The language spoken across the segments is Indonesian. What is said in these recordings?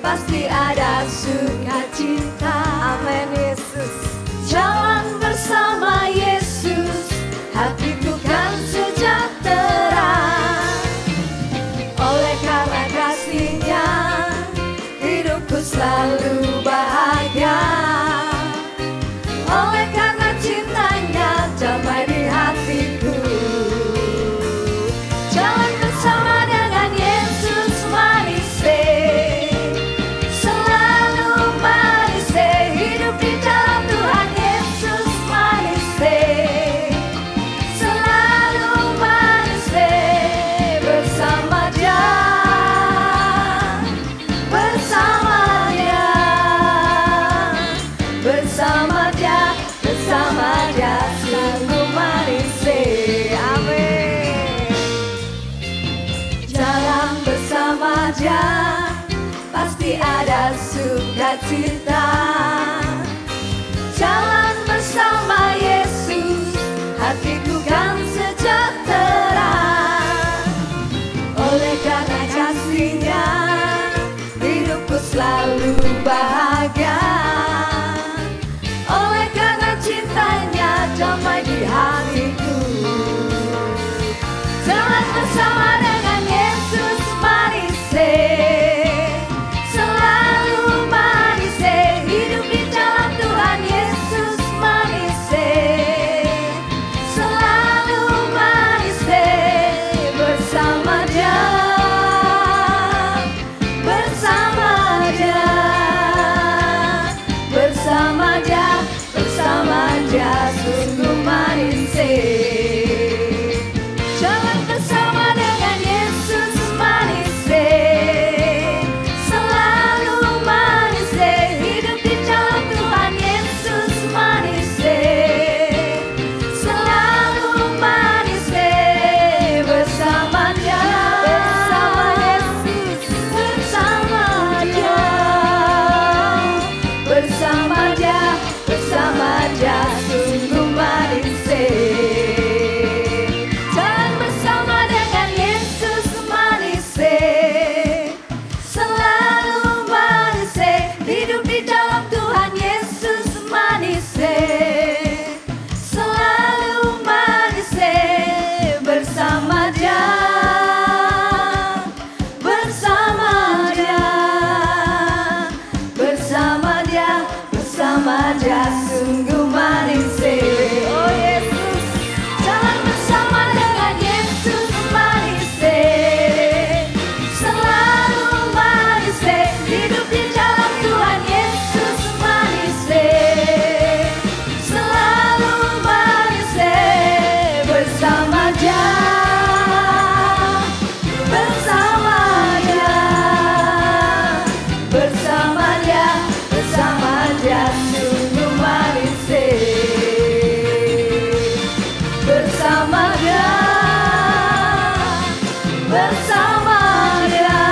pasti ada sukacita. Amin Yesus. Jalan bersama Yesus, hatiku kan sejahtera. Oleh karena kasih-Nya, hidupku selalu bahagia. Oleh karena cintanya, damai di hatiku. Jalan bersama dengan Yesus manis, selalu manis. Hidup di dalam Tuhan Yesus manis, selalu manis. Bersama Dia, bersama Dia, bersama Dia, bersama Dia, selalu manis. Amin. Jalan bersama Dia, pasti ada sukacita. Jalan bersama Yesus, hatiku kan sejahtera. Oleh karena kasih-Nya, hidupku selalu bahagia. Oleh karena cintanya, damai di hatiku. Jalan bersama dengan Yesus manis, selalu manis. Hidup di dalam Tuhan Yesus manis, selalu manis. Bersama Dia, bersama Dia, bersama Dia, bersama Dia, sungguh manis. Jalan bersama dengan Yesus manis, selalu manis. Hidup di dalam Tuhan Yesus manis, selalu manis. Bersama Dia, Bersama Yesus. bersama Dia, bersama Dia, bersama Dia, sungguh manis. Jalan bersama dengan Yesus manis, selalu manis. Hidup di dalam Tuhan Yesus manis, selalu manis. Bersama Dia, bersama Dia, bersama Dia, bersama Dia, sungguh manis. Oh Yesus. Jalan bersama dengan Yesus manis, selalu manis. Hidup di dalam Tuhan Yesus manis, selalu manis. Bersama Dia, bersama Dia, bersama Dia, bersama Dia, sungguh manis. Bersama Dia, bersama Dia,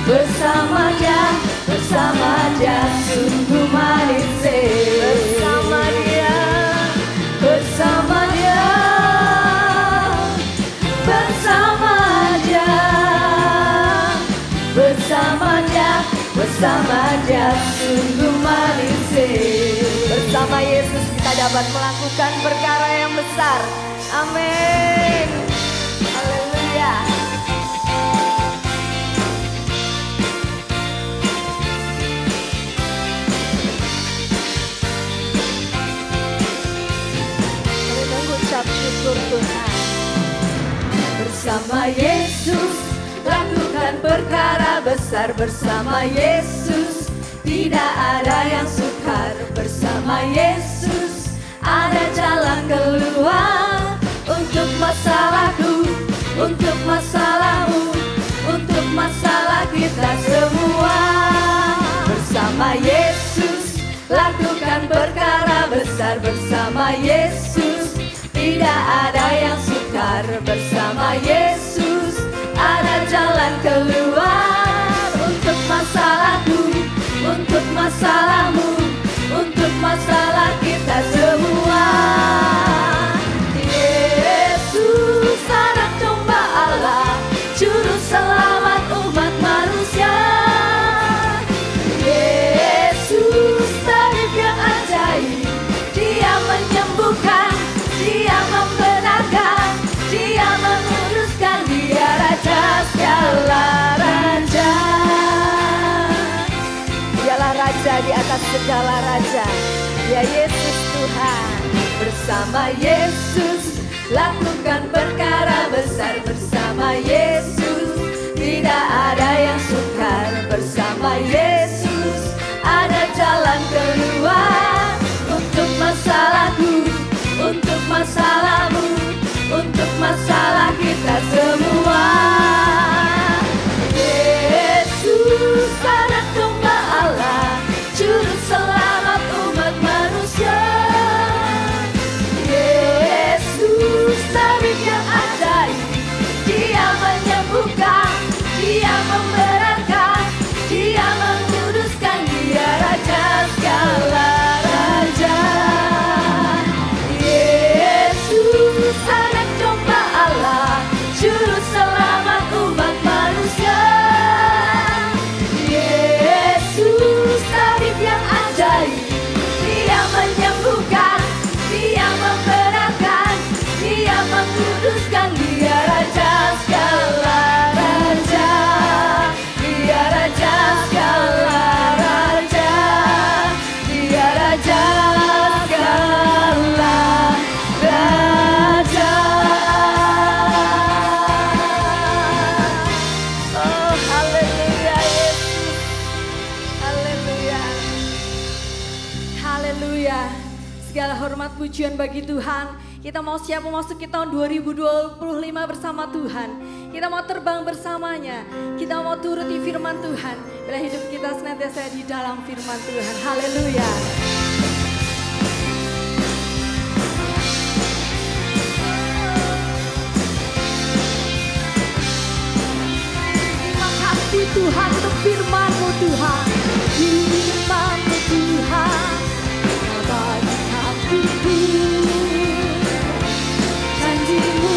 bersama Dia, bersama Dia, sungguh manis. Bersama Dia. Bersama Dia, bersama Dia, bersama Dia, bersama Dia, sungguh manis. Bersama Yesus kita dapat melakukan perkara yang besar. Amin. Haleluya. Mari mengucap syukur Tuhan. Bersama Yesus, lakukan perkara besar. Bersama Yesus, tidak ada yang sukar. Bersama Yesus, ada jalan keluar. Untuk masalahku, untuk masalahmu, untuk masalah kita semua. Bersama Yesus, lakukan perkara besar. Bersama Yesus, tidak ada yang sukar. Bersama Yesus, ada jalan keluar. Untuk masalahku, untuk masalahmu, untuk masalah kita semua. Yesus anak domba Allah, juru selamat umat manusia. Segala raja, ya Yesus Tuhan. Bersama Yesus lakukan perkara besar. Bersama Yesus tidak ada yang sukar. Bersama Yesus ada jalan keluar. Untuk masalahku, untuk masalahmu, untuk masalah kita semua. Yesus anak domba Allah, juru selamat umat manusia. Yesus tabib yang ajaib, Dia menyembuhkan, Dia membenarkan, Dia menguduskan, Dia Raja segala raja. Yesus anak domba Allah, juru selamat umat manusia. Yesus tabib yang ajaib, Dia menyembuhkan, Dia membenarkan, Dia menguduskan, Dia Raja segala raja. Dia Raja segala raja. Dia Raja segala raja. Oh, haleluya Yesus. Haleluya. Haleluya. Segala hormat pujian bagi Tuhan. Kita mau siap memasuki tahun 2025 bersama Tuhan. Kita mau terbang bersamanya. Kita mau turuti firman Tuhan. Bila hidup kita senantiasa di dalam firman Tuhan. Haleluya. Terima kasih Tuhan untuk firman-Mu Tuhan. Firman-Mu Tuhan bagi hatiku. Janji-Mu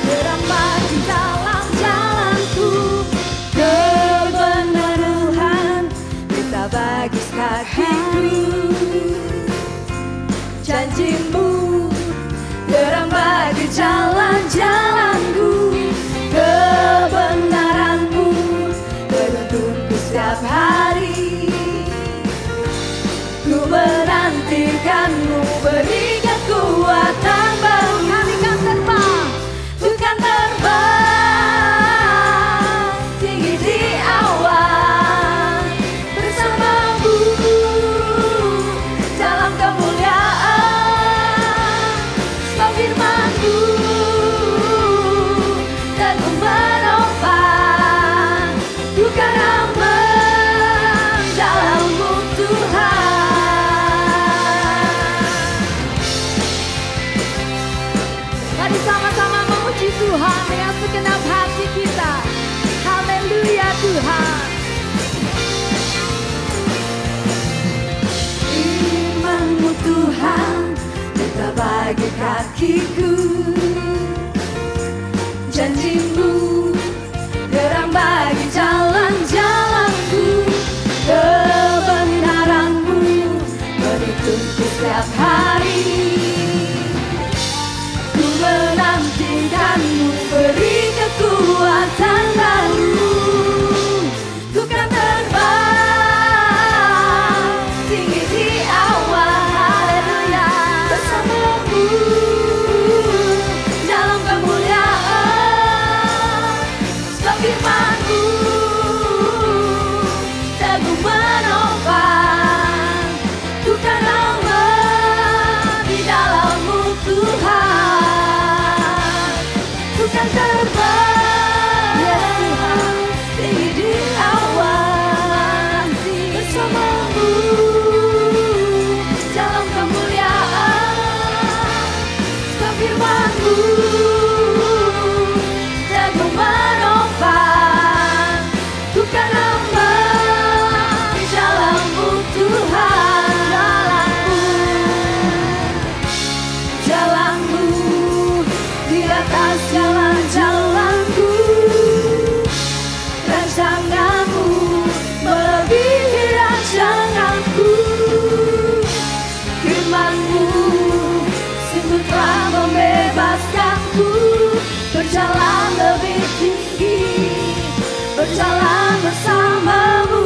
terang bagi jalan-jalanku. Kebenaran kita bagi kakiku. Janji-Mu terang bagi jalan-jalanku. Kebenaran-Mu menuntunku setiap hari. Ku menantikan-Mu, beri kekuatan baru. Kami kan terbang, bukan terbang tinggi di awan. Bersama-Mu dalam kemuliaan. Sebab firman-Mu teguh menopang. Bukan aman dalam-Mu Tuhan. Mari sama-sama memuji Tuhan dengan segenap hati kita. Haleluya Tuhan. Firman-Mu Tuhan kita bagi kakiku. Janji-Mu terang bagi jalan-jalanku. Kebenaran-Mu menuntunku setiap hari. Ku menantikan-Mu, beri kekuatan baru. Ku kan terbang tinggi di awan. Haleluya. Bersama-Mu dalam kemuliaan. Sebab firman-Mu teguh menopang. Ku kan aman di dalam-Mu Tuhan. Ku kan terbang tinggi di awan. Bersama-Mu dalam kemuliaan. Sebab firman-Mu teguh menopang. Ku kan aman di dalam-Mu Tuhan. Jalan-Mu di atas jalan-jalanku. Rancangan-Mu melebihi rancanganku. Firman-Mu sungguh telah membebaskanku. Berjalan lebih tinggi, berjalan bersama-Mu.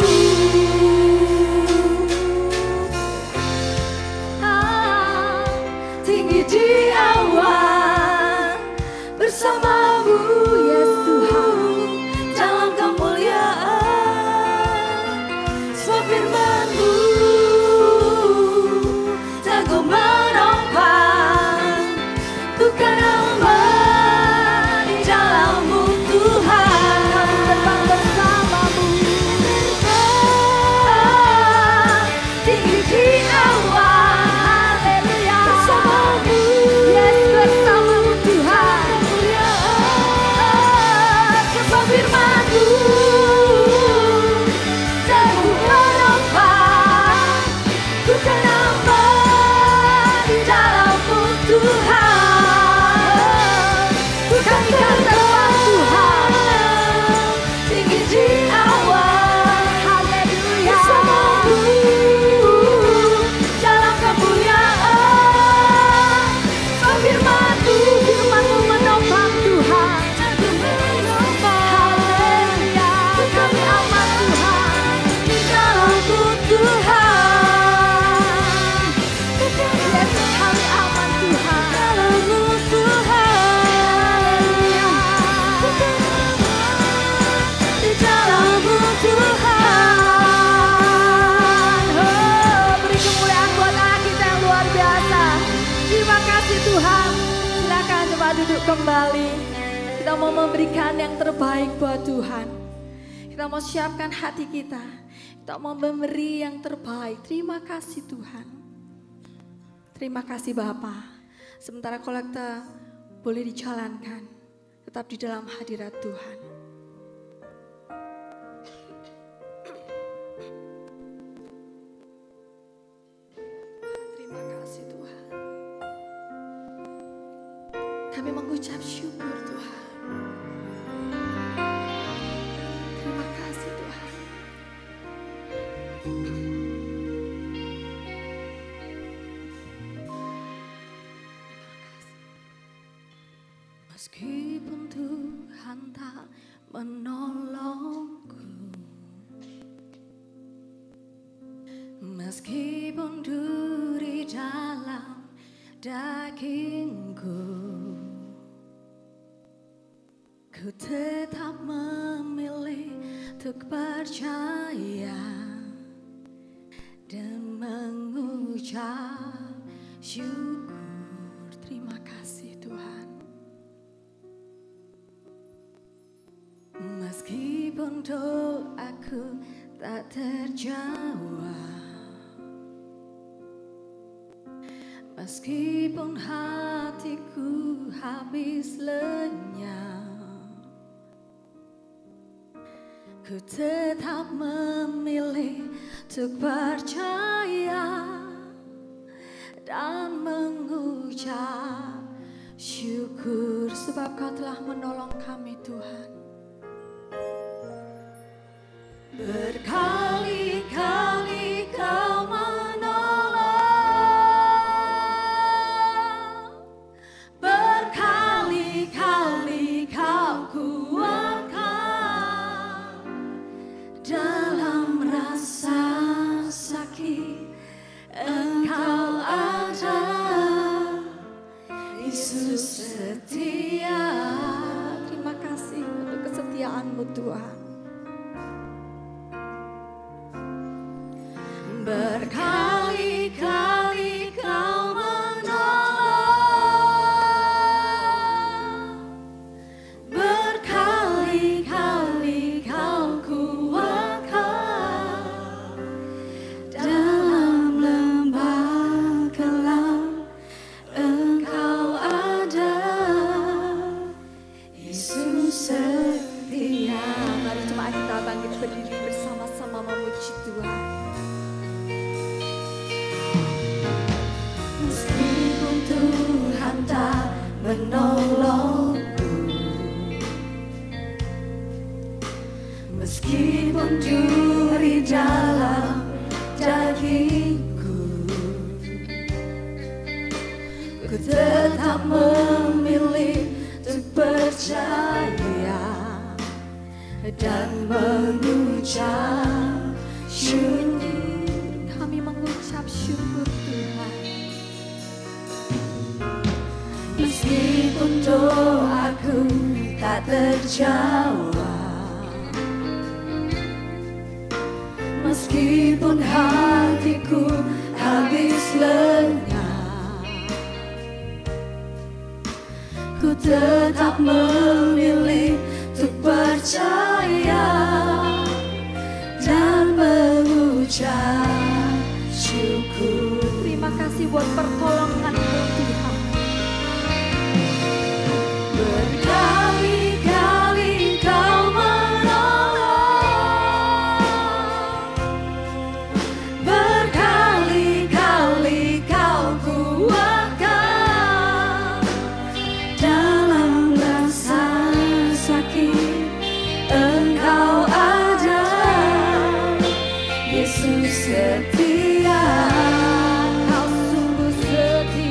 kembali. Kita mau memberikan yang terbaik buat Tuhan. Kita mau siapkan hati kita. Kita mau memberi yang terbaik. Terima kasih Tuhan. Terima kasih Bapa. Sementara kolekta boleh dijalankan, tetap di dalam hadirat Tuhan. Terima kasih Tuhan. Kami mengucap syukur Tuhan. Terima kasih Tuhan. Meskipun Tuhan tak menolongku, meskipun duri dalam dagingku, ku tetap memilih untuk percaya dan mengucap syukur. Terima kasih Tuhan. Meskipun doaku tak terjawab, meskipun hatiku habis lenyap, ku tetap memilih untuk percaya dan mengucap syukur, sebab Kau telah menolong kami Tuhan. Berkali-kali Kau menolong, berkali-kali Kau kuatkan dalam rasa sakit. Engkau ada, Yesus setia. Terima kasih untuk kesetiaan-Mu Tuhan. Berkali-kali Kau menolong, berkali-kali Kau kuatkan dalam lembah gelap. Engkau ada, Yesus setia. Mari jemaat kita bangkit berdiri bersama-sama memuji Tuhan. Tuhan tak menolongku, meskipun duri dalam dagingku, ku tetap memilih untuk percaya dan mengucap syukur. Kami mengucap syukur Tuhan. Meskipun doaku tak terjawab, meskipun hatiku habis lenyap, ku tetap memilih untuk percaya dan mengucap syukur. Terima kasih buat pertolongan-Mu Tuhan. Berkali-kali Kau menolong, berkali-kali Kau kuatkan dalam rasa sakit. Engkau ada, Yesus setia. Kau sungguh setia.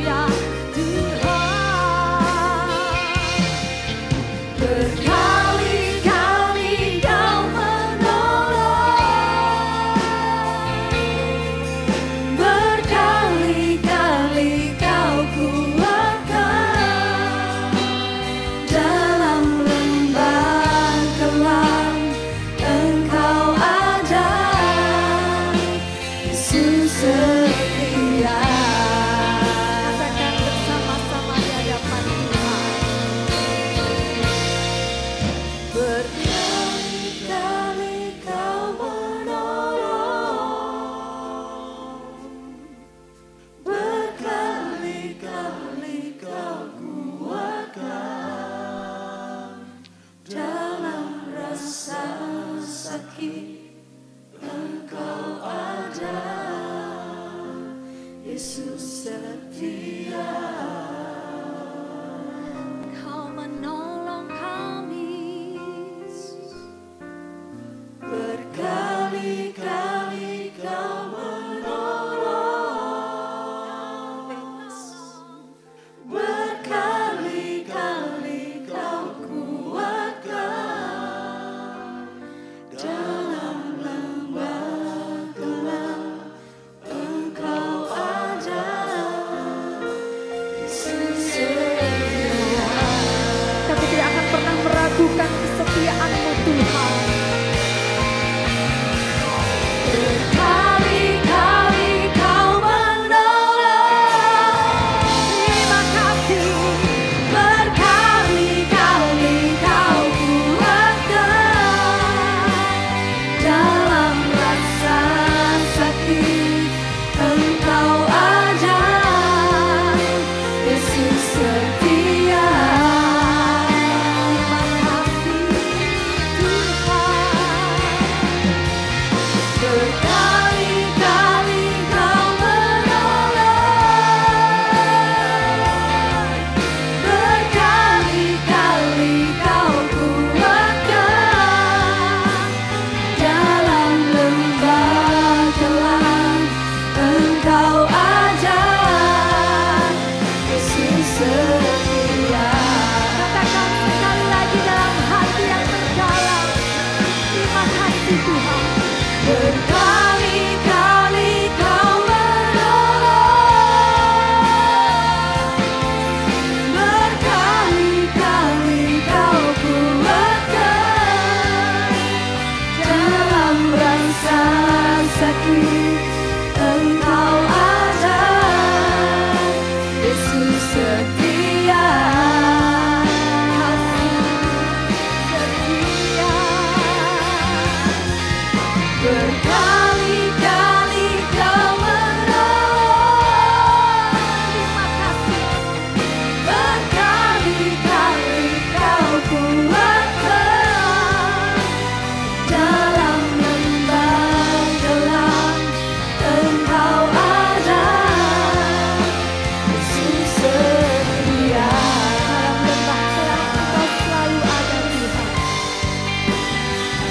rasaku Engkau ada, Yesus setia. Berkali-kali Kau menolong, terima kasih. Berkali-kali Kau kuatkan dalam lembah gelap. Engkau ada, Yesus setia.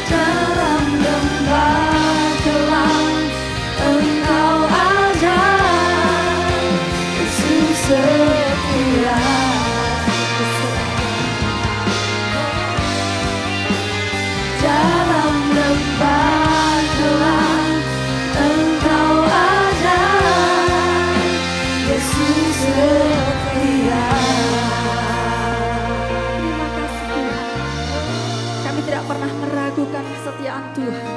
Dalam lembah gelap Engkau ada, Yesus setia. Dalam lembah gelap Engkau ada, Yesus setia. Terima kasih Tuhan. Kami tidak pernah meragukan kesetiaan Tuhan.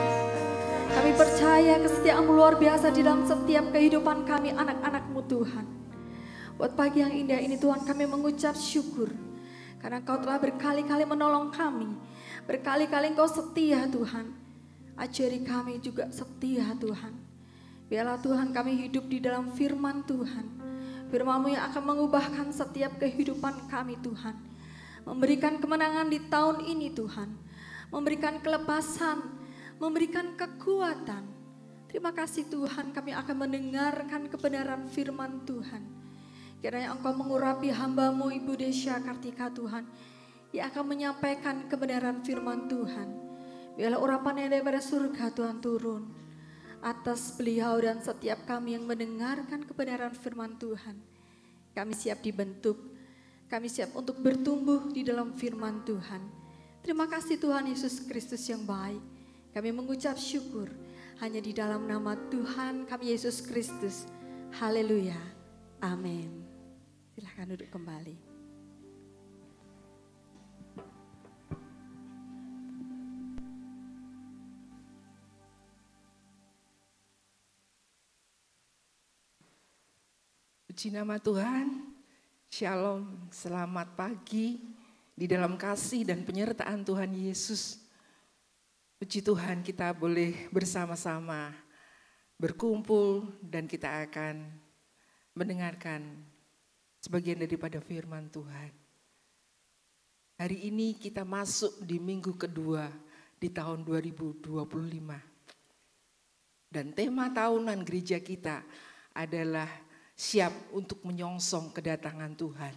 Kami percaya kesetiaan-Mu luar biasa di dalam setiap kehidupan kami anak-anak-Mu Tuhan. Buat pagi yang indah ini Tuhan kami mengucap syukur. Karena Kau telah berkali-kali menolong kami. Berkali-kali Engkau setia Tuhan. Ajari kami juga setia Tuhan. Biarlah Tuhan kami hidup di dalam firman Tuhan. Firman-Mu yang akan mengubahkan setiap kehidupan kami Tuhan. Memberikan kemenangan di tahun ini Tuhan. Memberikan kelepasan, memberikan kekuatan. Terima kasih Tuhan kami akan mendengarkan kebenaran firman Tuhan. Kiranya Engkau mengurapi hamba-Mu Ibu Desya Kartika Tuhan. Yang akan menyampaikan kebenaran firman Tuhan. Biarlah urapan yang daripada surga Tuhan turun. Atas beliau dan setiap kami yang mendengarkan kebenaran firman Tuhan. Kami siap dibentuk. Kami siap untuk bertumbuh di dalam firman Tuhan. Terima kasih Tuhan Yesus Kristus yang baik. Kami mengucap syukur hanya di dalam nama Tuhan kami Yesus Kristus. Haleluya. Amin. Silahkan duduk kembali. Puji nama Tuhan. Shalom, selamat pagi di dalam kasih dan penyertaan Tuhan Yesus. Puji Tuhan kita boleh bersama-sama berkumpul dan kita akan mendengarkan sebagian daripada firman Tuhan. Hari ini kita masuk di minggu kedua di tahun 2025. Dan tema tahunan gereja kita adalah siap untuk menyongsong kedatangan Tuhan.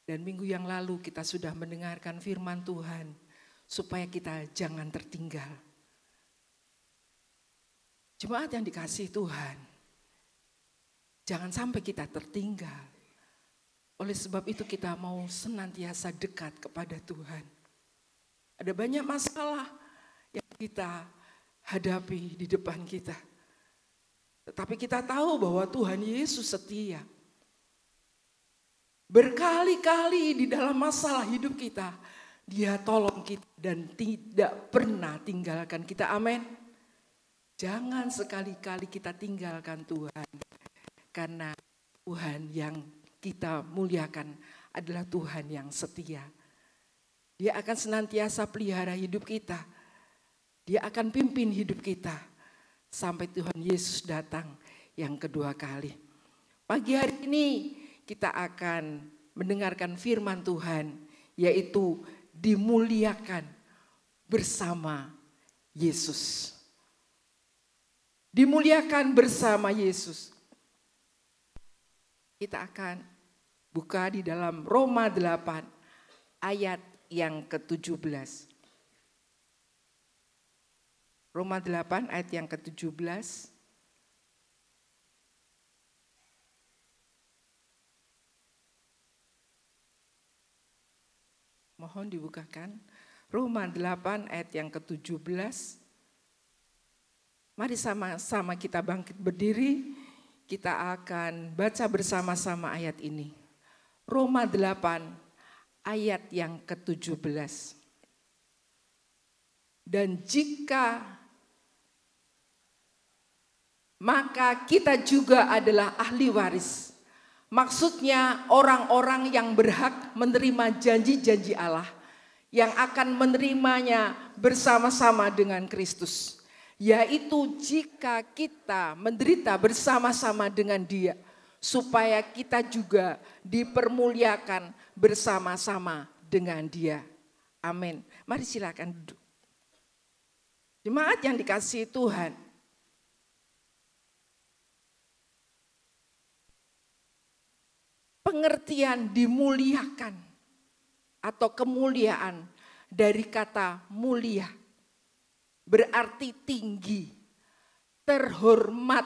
Dan minggu yang lalu kita sudah mendengarkan firman Tuhan supaya kita jangan tertinggal. Jemaat yang dikasihi Tuhan, jangan sampai kita tertinggal. Oleh sebab itu kita mau senantiasa dekat kepada Tuhan. Ada banyak masalah yang kita hadapi di depan kita. Tetapi kita tahu bahwa Tuhan Yesus setia. Berkali-kali di dalam masalah hidup kita, Dia tolong kita dan tidak pernah tinggalkan kita. Amin. Jangan sekali-kali kita tinggalkan Tuhan. Karena Tuhan yang kita muliakan adalah Tuhan yang setia. Dia akan senantiasa pelihara hidup kita. Dia akan pimpin hidup kita. Sampai Tuhan Yesus datang yang kedua kali. Pagi hari ini kita akan mendengarkan firman Tuhan, yaitu dimuliakan bersama Yesus. Dimuliakan bersama Yesus. Kita akan buka di dalam Roma 8 ayat yang ke-17. Roma 8 ayat yang ke-17. Mohon dibukakan. Roma 8 ayat yang ke-17. Mari sama-sama kita bangkit berdiri. Kita akan baca bersama-sama ayat ini. Roma 8 ayat yang ke-17. Dan jika maka kita juga adalah ahli waris. Maksudnya orang-orang yang berhak menerima janji-janji Allah, yang akan menerimanya bersama-sama dengan Kristus. Yaitu jika kita menderita bersama-sama dengan Dia, supaya kita juga dipermuliakan bersama-sama dengan Dia. Amin. Mari silakan duduk. Jemaat yang dikasihi Tuhan, pengertian dimuliakan atau kemuliaan dari kata mulia berarti tinggi, terhormat,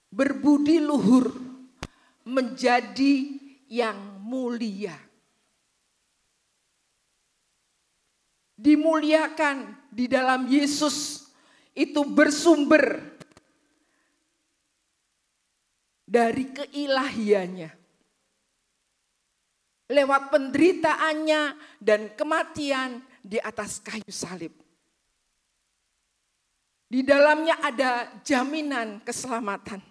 berbudi luhur, menjadi yang mulia. Dimuliakan di dalam Yesus itu bersumber dari keilahiannya. Lewat penderitaannya dan kematian di atas kayu salib. Di dalamnya ada jaminan keselamatan.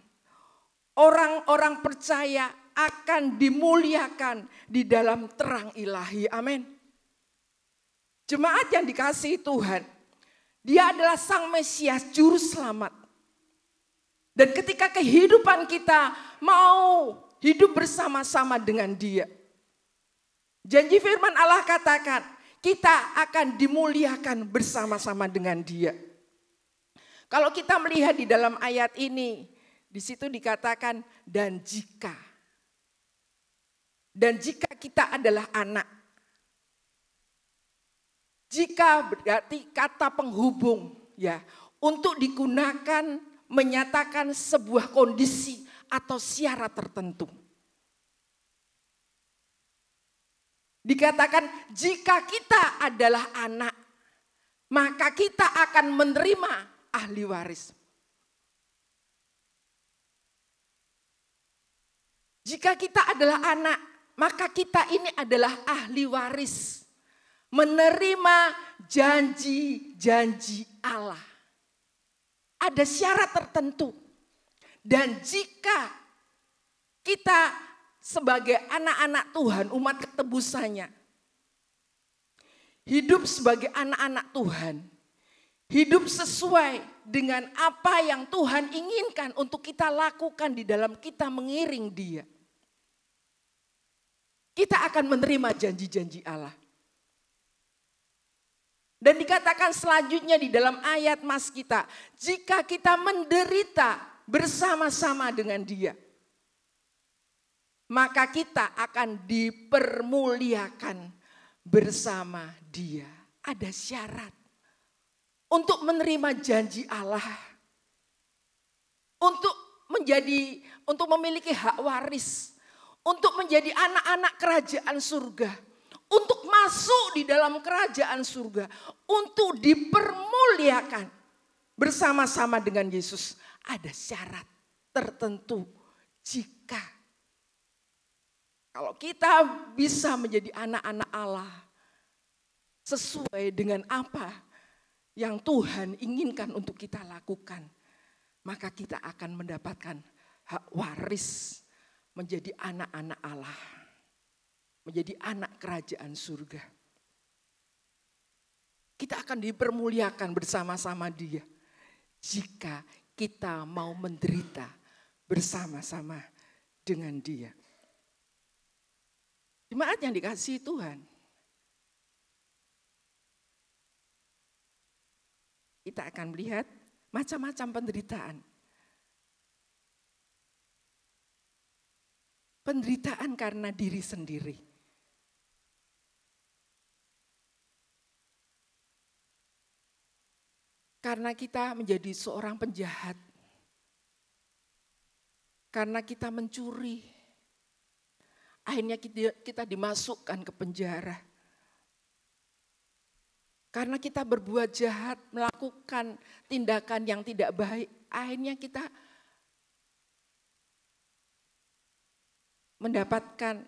Orang-orang percaya akan dimuliakan di dalam terang ilahi. Amin. Jemaat yang dikasihi Tuhan, Dia adalah Sang Mesias, Juru Selamat. Dan ketika kehidupan kita mau hidup bersama-sama dengan Dia, janji firman Allah katakan, kita akan dimuliakan bersama-sama dengan Dia. Kalau kita melihat di dalam ayat ini, di situ dikatakan, dan jika kita adalah anak. Jika berarti kata penghubung, ya, untuk digunakan menyatakan sebuah kondisi atau syarat tertentu. Dikatakan jika kita adalah anak, maka kita akan menerima ahli waris. Jika kita adalah anak, maka kita ini adalah ahli waris. Menerima janji-janji Allah. Ada syarat tertentu. Dan jika kita sebagai anak-anak Tuhan, umat ketebusannya, hidup sebagai anak-anak Tuhan, hidup sesuai dengan apa yang Tuhan inginkan untuk kita lakukan di dalam kita mengiring Dia, kita akan menerima janji-janji Allah. Dan dikatakan selanjutnya di dalam ayat mas kita, jika kita menderita bersama-sama dengan Dia, maka kita akan dipermuliakan bersama Dia. Ada syarat untuk menerima janji Allah, untuk memiliki hak waris, untuk menjadi anak-anak kerajaan surga, untuk masuk di dalam kerajaan surga, untuk dipermuliakan bersama-sama dengan Yesus. Ada syarat tertentu. Jika kalau kita bisa menjadi anak-anak Allah sesuai dengan apa yang Tuhan inginkan untuk kita lakukan, maka kita akan mendapatkan hak waris menjadi anak-anak Allah, menjadi anak kerajaan surga. Kita akan dipermuliakan bersama-sama Dia jika kita mau menderita bersama-sama dengan Dia. Jemaat yang dikasihi Tuhan, kita akan melihat macam-macam penderitaan. Penderitaan karena diri sendiri. Karena kita menjadi seorang penjahat. Karena kita mencuri. Akhirnya kita dimasukkan ke penjara. Karena kita berbuat jahat, melakukan tindakan yang tidak baik. Akhirnya kita mendapatkan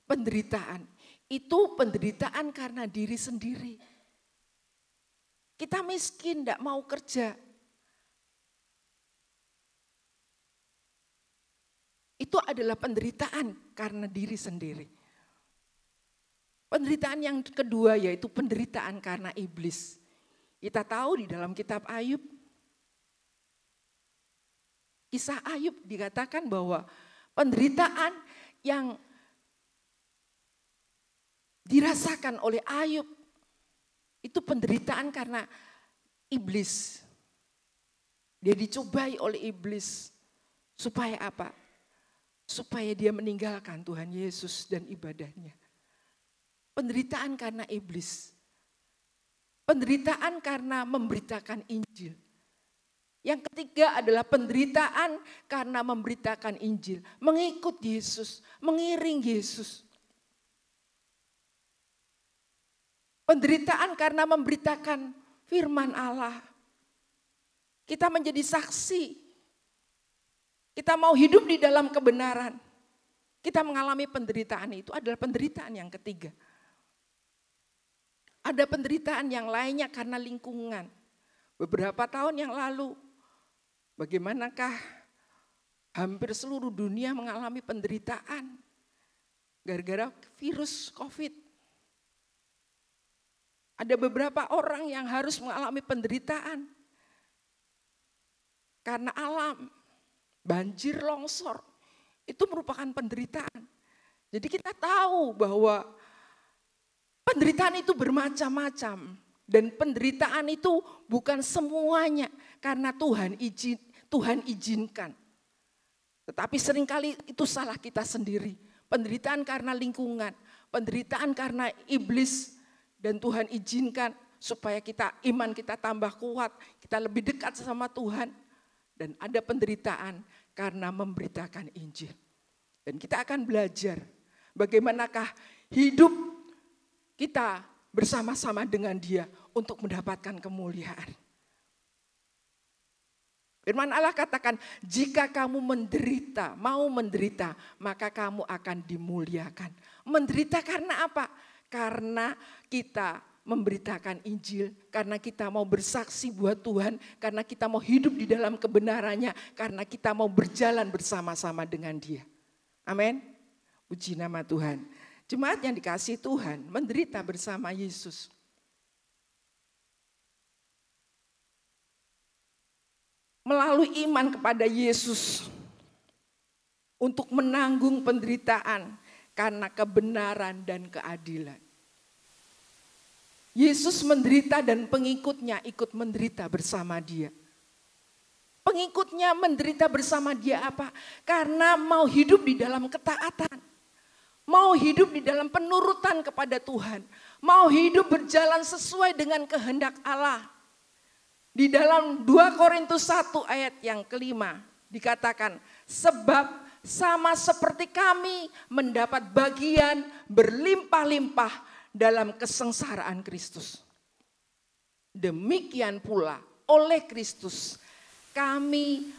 penderitaan. Itu penderitaan karena diri sendiri. Kita miskin, tidak mau kerja. itu adalah penderitaan karena diri sendiri. Penderitaan yang kedua yaitu penderitaan karena iblis. Kita tahu di dalam kitab Ayub, kisah Ayub dikatakan bahwa penderitaan yang dirasakan oleh Ayub itu penderitaan karena iblis. Dia dicobai oleh iblis. Supaya apa? Supaya dia meninggalkan Tuhan Yesus dan ibadahnya. Penderitaan karena iblis. Penderitaan karena memberitakan Injil. Yang ketiga adalah penderitaan karena memberitakan Injil. Mengikut Yesus, mengiring Yesus. Penderitaan karena memberitakan firman Allah. Kita menjadi saksi. Kita mau hidup di dalam kebenaran. Kita mengalami penderitaan itu adalah penderitaan yang ketiga. Ada penderitaan yang lainnya karena lingkungan. Beberapa tahun yang lalu, bagaimanakah hampir seluruh dunia mengalami penderitaan gara-gara virus COVID. Ada beberapa orang yang harus mengalami penderitaan karena alam, banjir, longsor, itu merupakan penderitaan. Jadi kita tahu bahwa penderitaan itu bermacam-macam dan penderitaan itu bukan semuanya karena Tuhan izinkan. Tetapi seringkali itu salah kita sendiri. Penderitaan karena lingkungan, penderitaan karena iblis, dan Tuhan izinkan supaya iman kita tambah kuat, kita lebih dekat sama Tuhan. Dan ada penderitaan karena memberitakan Injil. Dan kita akan belajar bagaimanakah hidup kita bersama-sama dengan Dia untuk mendapatkan kemuliaan. Firman Allah katakan, jika kamu menderita, mau menderita, maka kamu akan dimuliakan. Menderita karena apa? Karena kita memberitakan Injil, karena kita mau bersaksi buat Tuhan, karena kita mau hidup di dalam kebenarannya, karena kita mau berjalan bersama-sama dengan Dia. Amin. Puji nama Tuhan. Jemaat yang dikasihi Tuhan, menderita bersama Yesus. Melalui iman kepada Yesus untuk menanggung penderitaan karena kebenaran dan keadilan. Yesus menderita dan pengikutnya ikut menderita bersama Dia. Pengikutnya menderita bersama Dia apa? Karena mau hidup di dalam ketaatan. Mau hidup di dalam penurutan kepada Tuhan. Mau hidup berjalan sesuai dengan kehendak Allah. Di dalam 2 Korintus 1 ayat yang kelima dikatakan, sebab sama seperti kami mendapat bagian berlimpah-limpah dalam kesengsaraan Kristus. Demikian pula oleh Kristus kami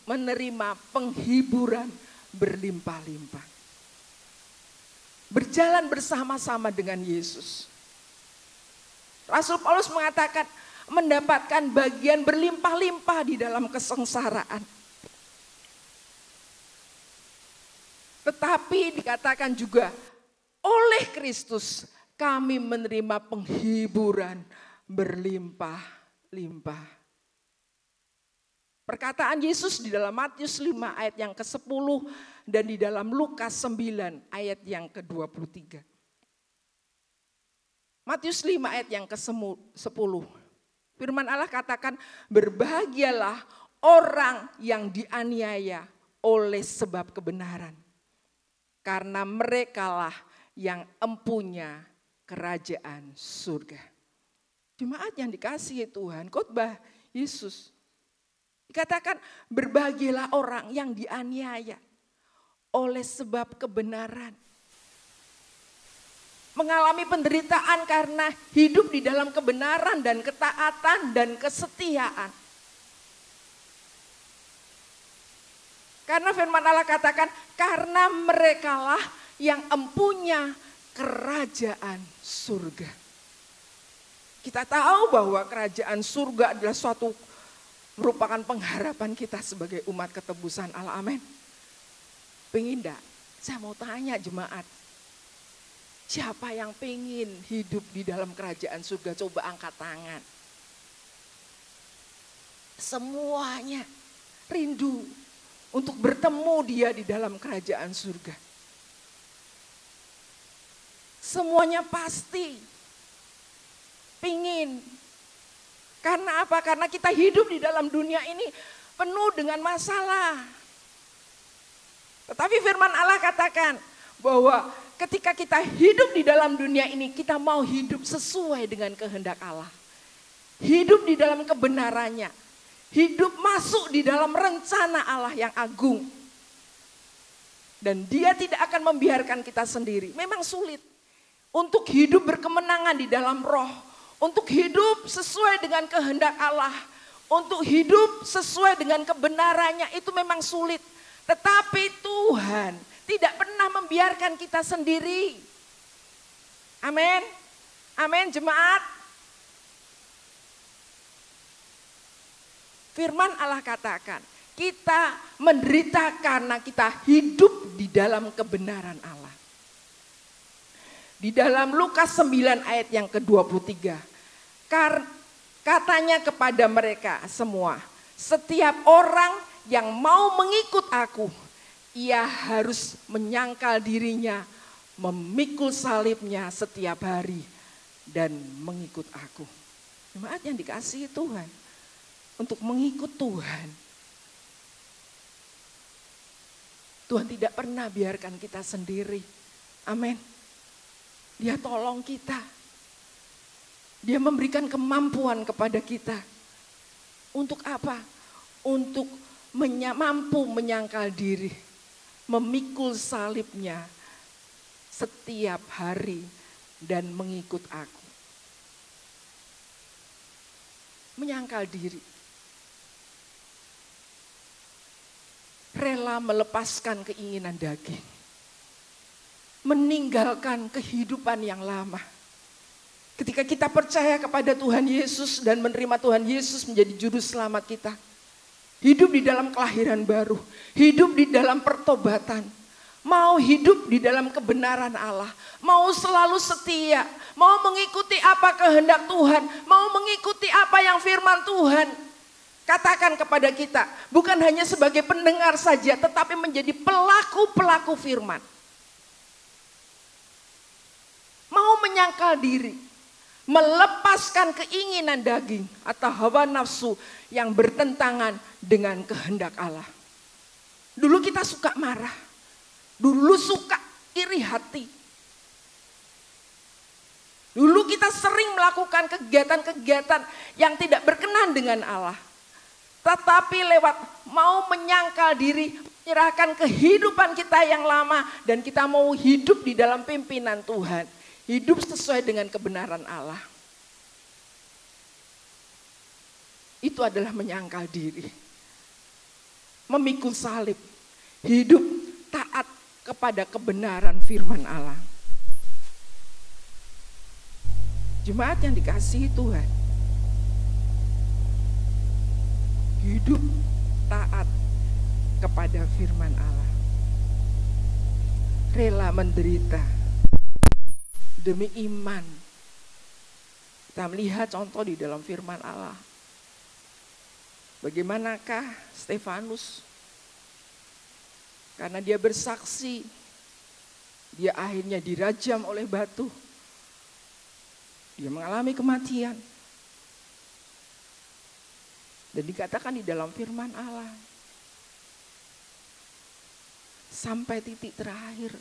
menerima penghiburan berlimpah-limpah. Berjalan bersama-sama dengan Yesus. Rasul Paulus mengatakan mendapatkan bagian berlimpah-limpah di dalam kesengsaraan. Tetapi dikatakan juga oleh Kristus kami menerima penghiburan berlimpah-limpah. Perkataan Yesus di dalam Matius 5 ayat yang ke-10 dan di dalam Lukas 9 ayat yang ke-23. Matius 5 ayat yang ke-10. Firman Allah katakan, berbahagialah orang yang dianiaya oleh sebab kebenaran. Karena merekalah yang empunya kerajaan surga. Jemaat yang dikasihi Tuhan, khotbah Yesus. Dikatakan berbahagialah orang yang dianiaya oleh sebab kebenaran. Mengalami penderitaan karena hidup di dalam kebenaran dan ketaatan dan kesetiaan. Karena firman Allah katakan, karena merekalah yang empunya kerajaan surga. Kita tahu bahwa kerajaan surga adalah merupakan pengharapan kita sebagai umat ketebusan Allah. Amin. Pengen enggak? Saya mau tanya jemaat. Siapa yang pengen hidup di dalam kerajaan surga? Coba angkat tangan. Semuanya rindu untuk bertemu dia di dalam kerajaan surga. Semuanya pasti pingin. Karena apa? Karena kita hidup di dalam dunia ini penuh dengan masalah. Tetapi firman Allah katakan bahwa ketika kita hidup di dalam dunia ini, kita mau hidup sesuai dengan kehendak Allah. Hidup di dalam kebenarannya. Hidup masuk di dalam rencana Allah yang agung. Dan dia tidak akan membiarkan kita sendiri. Memang sulit untuk hidup berkemenangan di dalam roh. Untuk hidup sesuai dengan kehendak Allah. Untuk hidup sesuai dengan kebenarannya itu memang sulit. Tetapi Tuhan tidak pernah membiarkan kita sendiri. Amin. Amin jemaat. Firman Allah katakan, kita menderita karena kita hidup di dalam kebenaran Allah. Di dalam Lukas 9 ayat yang ke-23. Katanya kepada mereka semua, setiap orang yang mau mengikut aku, ia harus menyangkal dirinya, memikul salibnya setiap hari dan mengikut aku. Jemaat yang dikasihi Tuhan, untuk mengikut Tuhan. Tuhan tidak pernah biarkan kita sendiri. Amin. Dia tolong kita. Dia memberikan kemampuan kepada kita. Untuk apa? Untuk mampu menyangkal diri, memikul salibnya setiap hari dan mengikut aku. Menyangkal diri. Rela melepaskan keinginan daging. Meninggalkan kehidupan yang lama. Ketika kita percaya kepada Tuhan Yesus dan menerima Tuhan Yesus menjadi juru selamat kita. Hidup di dalam kelahiran baru, hidup di dalam pertobatan, mau hidup di dalam kebenaran Allah, mau selalu setia, mau mengikuti apa kehendak Tuhan, mau mengikuti apa yang firman Tuhan katakan kepada kita. Bukan hanya sebagai pendengar saja, tetapi menjadi pelaku-pelaku firman. Mau menyangkal diri, melepaskan keinginan daging atau hawa nafsu yang bertentangan dengan kehendak Allah. Dulu kita suka marah, dulu suka iri hati. Dulu kita sering melakukan kegiatan-kegiatan yang tidak berkenan dengan Allah. Tetapi lewat mau menyangkal diri, menyerahkan kehidupan kita yang lama dan kita mau hidup di dalam pimpinan Tuhan. Hidup sesuai dengan kebenaran Allah. Itu adalah menyangkal diri. Memikul salib. Hidup taat kepada kebenaran firman Allah. Jemaat yang dikasihi Tuhan. Hidup taat kepada firman Allah. Rela menderita demi iman. Kita melihat contoh di dalam firman Allah. Bagaimanakah Stefanus? Karena dia bersaksi, dia akhirnya dirajam oleh batu. Dia mengalami kematian. Dan dikatakan di dalam firman Allah, sampai titik terakhir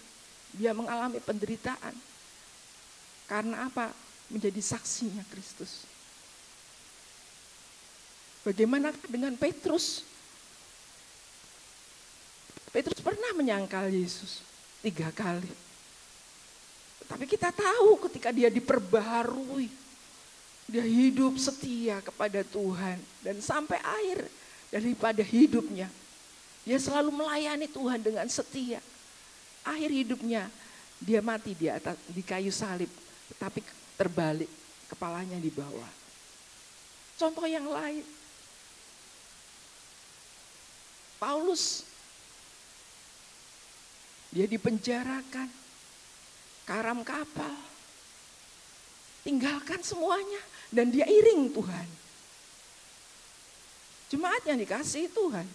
dia mengalami penderitaan. Karena apa? Menjadi saksinya Kristus. Bagaimana dengan Petrus? Petrus pernah menyangkal Yesus 3 kali. Tapi kita tahu ketika dia diperbaharui, dia hidup setia kepada Tuhan. Dan sampai akhir daripada hidupnya, dia selalu melayani Tuhan dengan setia. Akhir hidupnya, dia mati di kayu salib. Tapi terbalik, kepalanya di bawah. Contoh yang lain. Paulus Dia dipenjarakan, karam kapal. Tinggalkan semuanya dan dia iring Tuhan. Jemaat yang dikasihi Tuhan,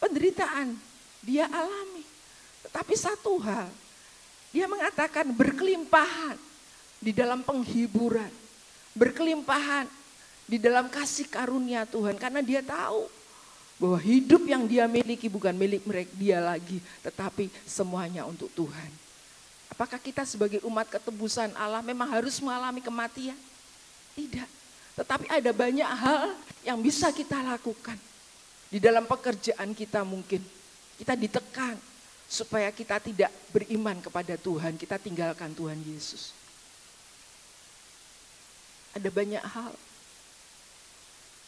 penderitaan dia alami. Tetapi satu hal, dia mengatakan berkelimpahan di dalam penghiburan. Berkelimpahan di dalam kasih karunia Tuhan. Karena dia tahu bahwa hidup yang dia miliki bukan milik mereka dia lagi. Tetapi semuanya untuk Tuhan. Apakah kita sebagai umat ketebusan Allah memang harus mengalami kematian? Tidak. Tetapi ada banyak hal yang bisa kita lakukan. Di dalam pekerjaan kita mungkin. Kita ditekan supaya kita tidak beriman kepada Tuhan. Kita tinggalkan Tuhan Yesus. Ada banyak hal.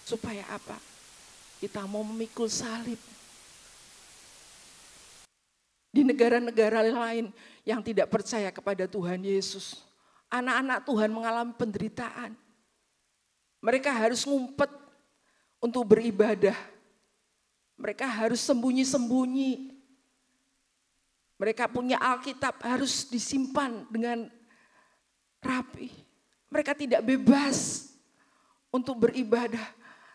Supaya apa? Kita mau memikul salib. Di negara-negara lain yang tidak percaya kepada Tuhan Yesus. Anak-anak Tuhan mengalami penderitaan. Mereka harus ngumpet untuk beribadah. Mereka harus sembunyi-sembunyi. Mereka punya Alkitab harus disimpan dengan rapi. Mereka tidak bebas untuk beribadah.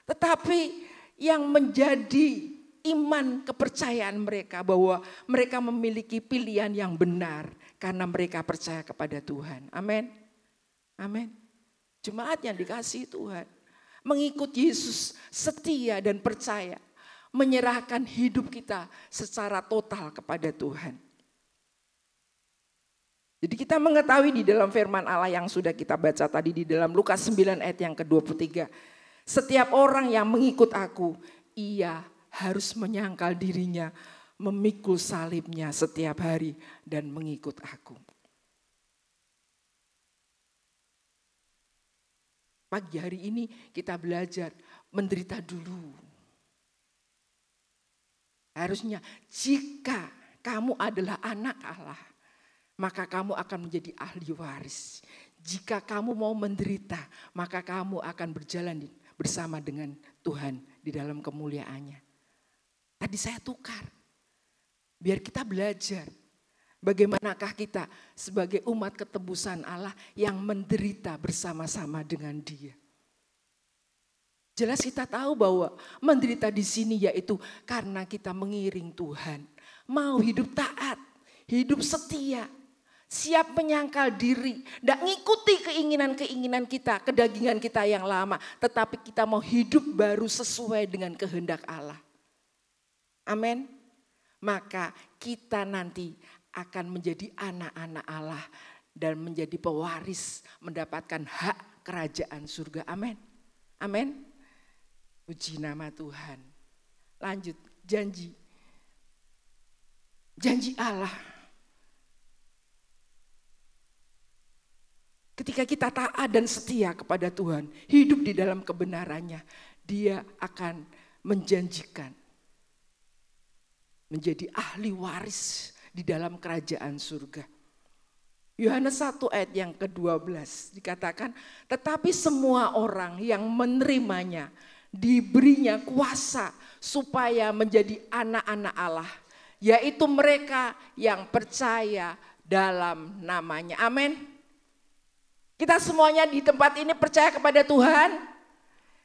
Tetapi yang menjadi iman kepercayaan mereka bahwa mereka memiliki pilihan yang benar karena mereka percaya kepada Tuhan. Amin. Amin. Jemaat yang dikasihi Tuhan, mengikut Yesus setia dan percaya, menyerahkan hidup kita secara total kepada Tuhan. Jadi kita mengetahui di dalam firman Allah yang sudah kita baca tadi di dalam Lukas 9 ayat yang ke-23. Setiap orang yang mengikut aku, ia harus menyangkal dirinya, memikul salibnya setiap hari dan mengikut aku. Pagi hari ini kita belajar menderita dulu. Harusnya jika kamu adalah anak Allah, maka kamu akan menjadi ahli waris. Jika kamu mau menderita, maka kamu akan berjalan bersama dengan Tuhan di dalam kemuliaannya. Tadi saya tukar, biar kita belajar bagaimanakah kita sebagai umat ketebusan Allah yang menderita bersama-sama dengan Dia. Jelas kita tahu bahwa menderita di sini yaitu karena kita mengiring Tuhan. Mau hidup taat, hidup setia, siap menyangkal diri, tidak ngikuti keinginan-keinginan kita, kedagingan kita yang lama. Tetapi kita mau hidup baru sesuai dengan kehendak Allah. Amin. Maka kita nanti akan menjadi anak-anak Allah dan menjadi pewaris mendapatkan hak kerajaan surga. Amin. Amin. Puji nama Tuhan. Lanjut, janji. Janji Allah. Ketika kita taat dan setia kepada Tuhan, hidup di dalam kebenarannya, Dia akan menjanjikan menjadi ahli waris di dalam kerajaan surga. Yohanes 1 ayat yang ke-12 dikatakan, tetapi semua orang yang menerimanya diberinya kuasa supaya menjadi anak-anak Allah, yaitu mereka yang percaya dalam namanya. Amin. Kita semuanya di tempat ini percaya kepada Tuhan.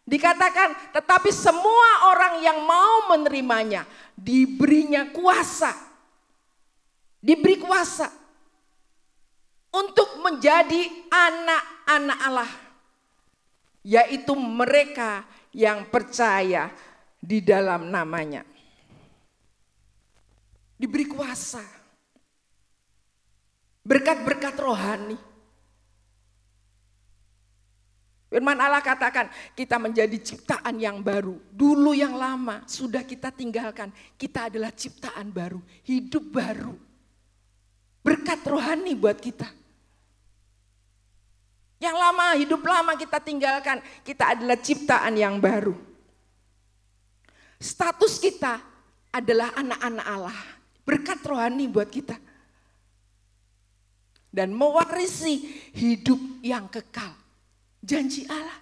Dikatakan, tetapi semua orang yang mau menerimanya diberinya kuasa. Diberi kuasa untuk menjadi anak-anak Allah. Yaitu mereka yang percaya di dalam namanya. Diberi kuasa. Berkat-berkat rohani. Firman Allah katakan kita menjadi ciptaan yang baru. Dulu yang lama sudah kita tinggalkan. Kita adalah ciptaan baru, hidup baru. Berkat rohani buat kita. Yang lama, hidup lama kita tinggalkan. Kita adalah ciptaan yang baru. Status kita adalah anak-anak Allah. Berkat rohani buat kita. Dan mewarisi hidup yang kekal. Janji Allah.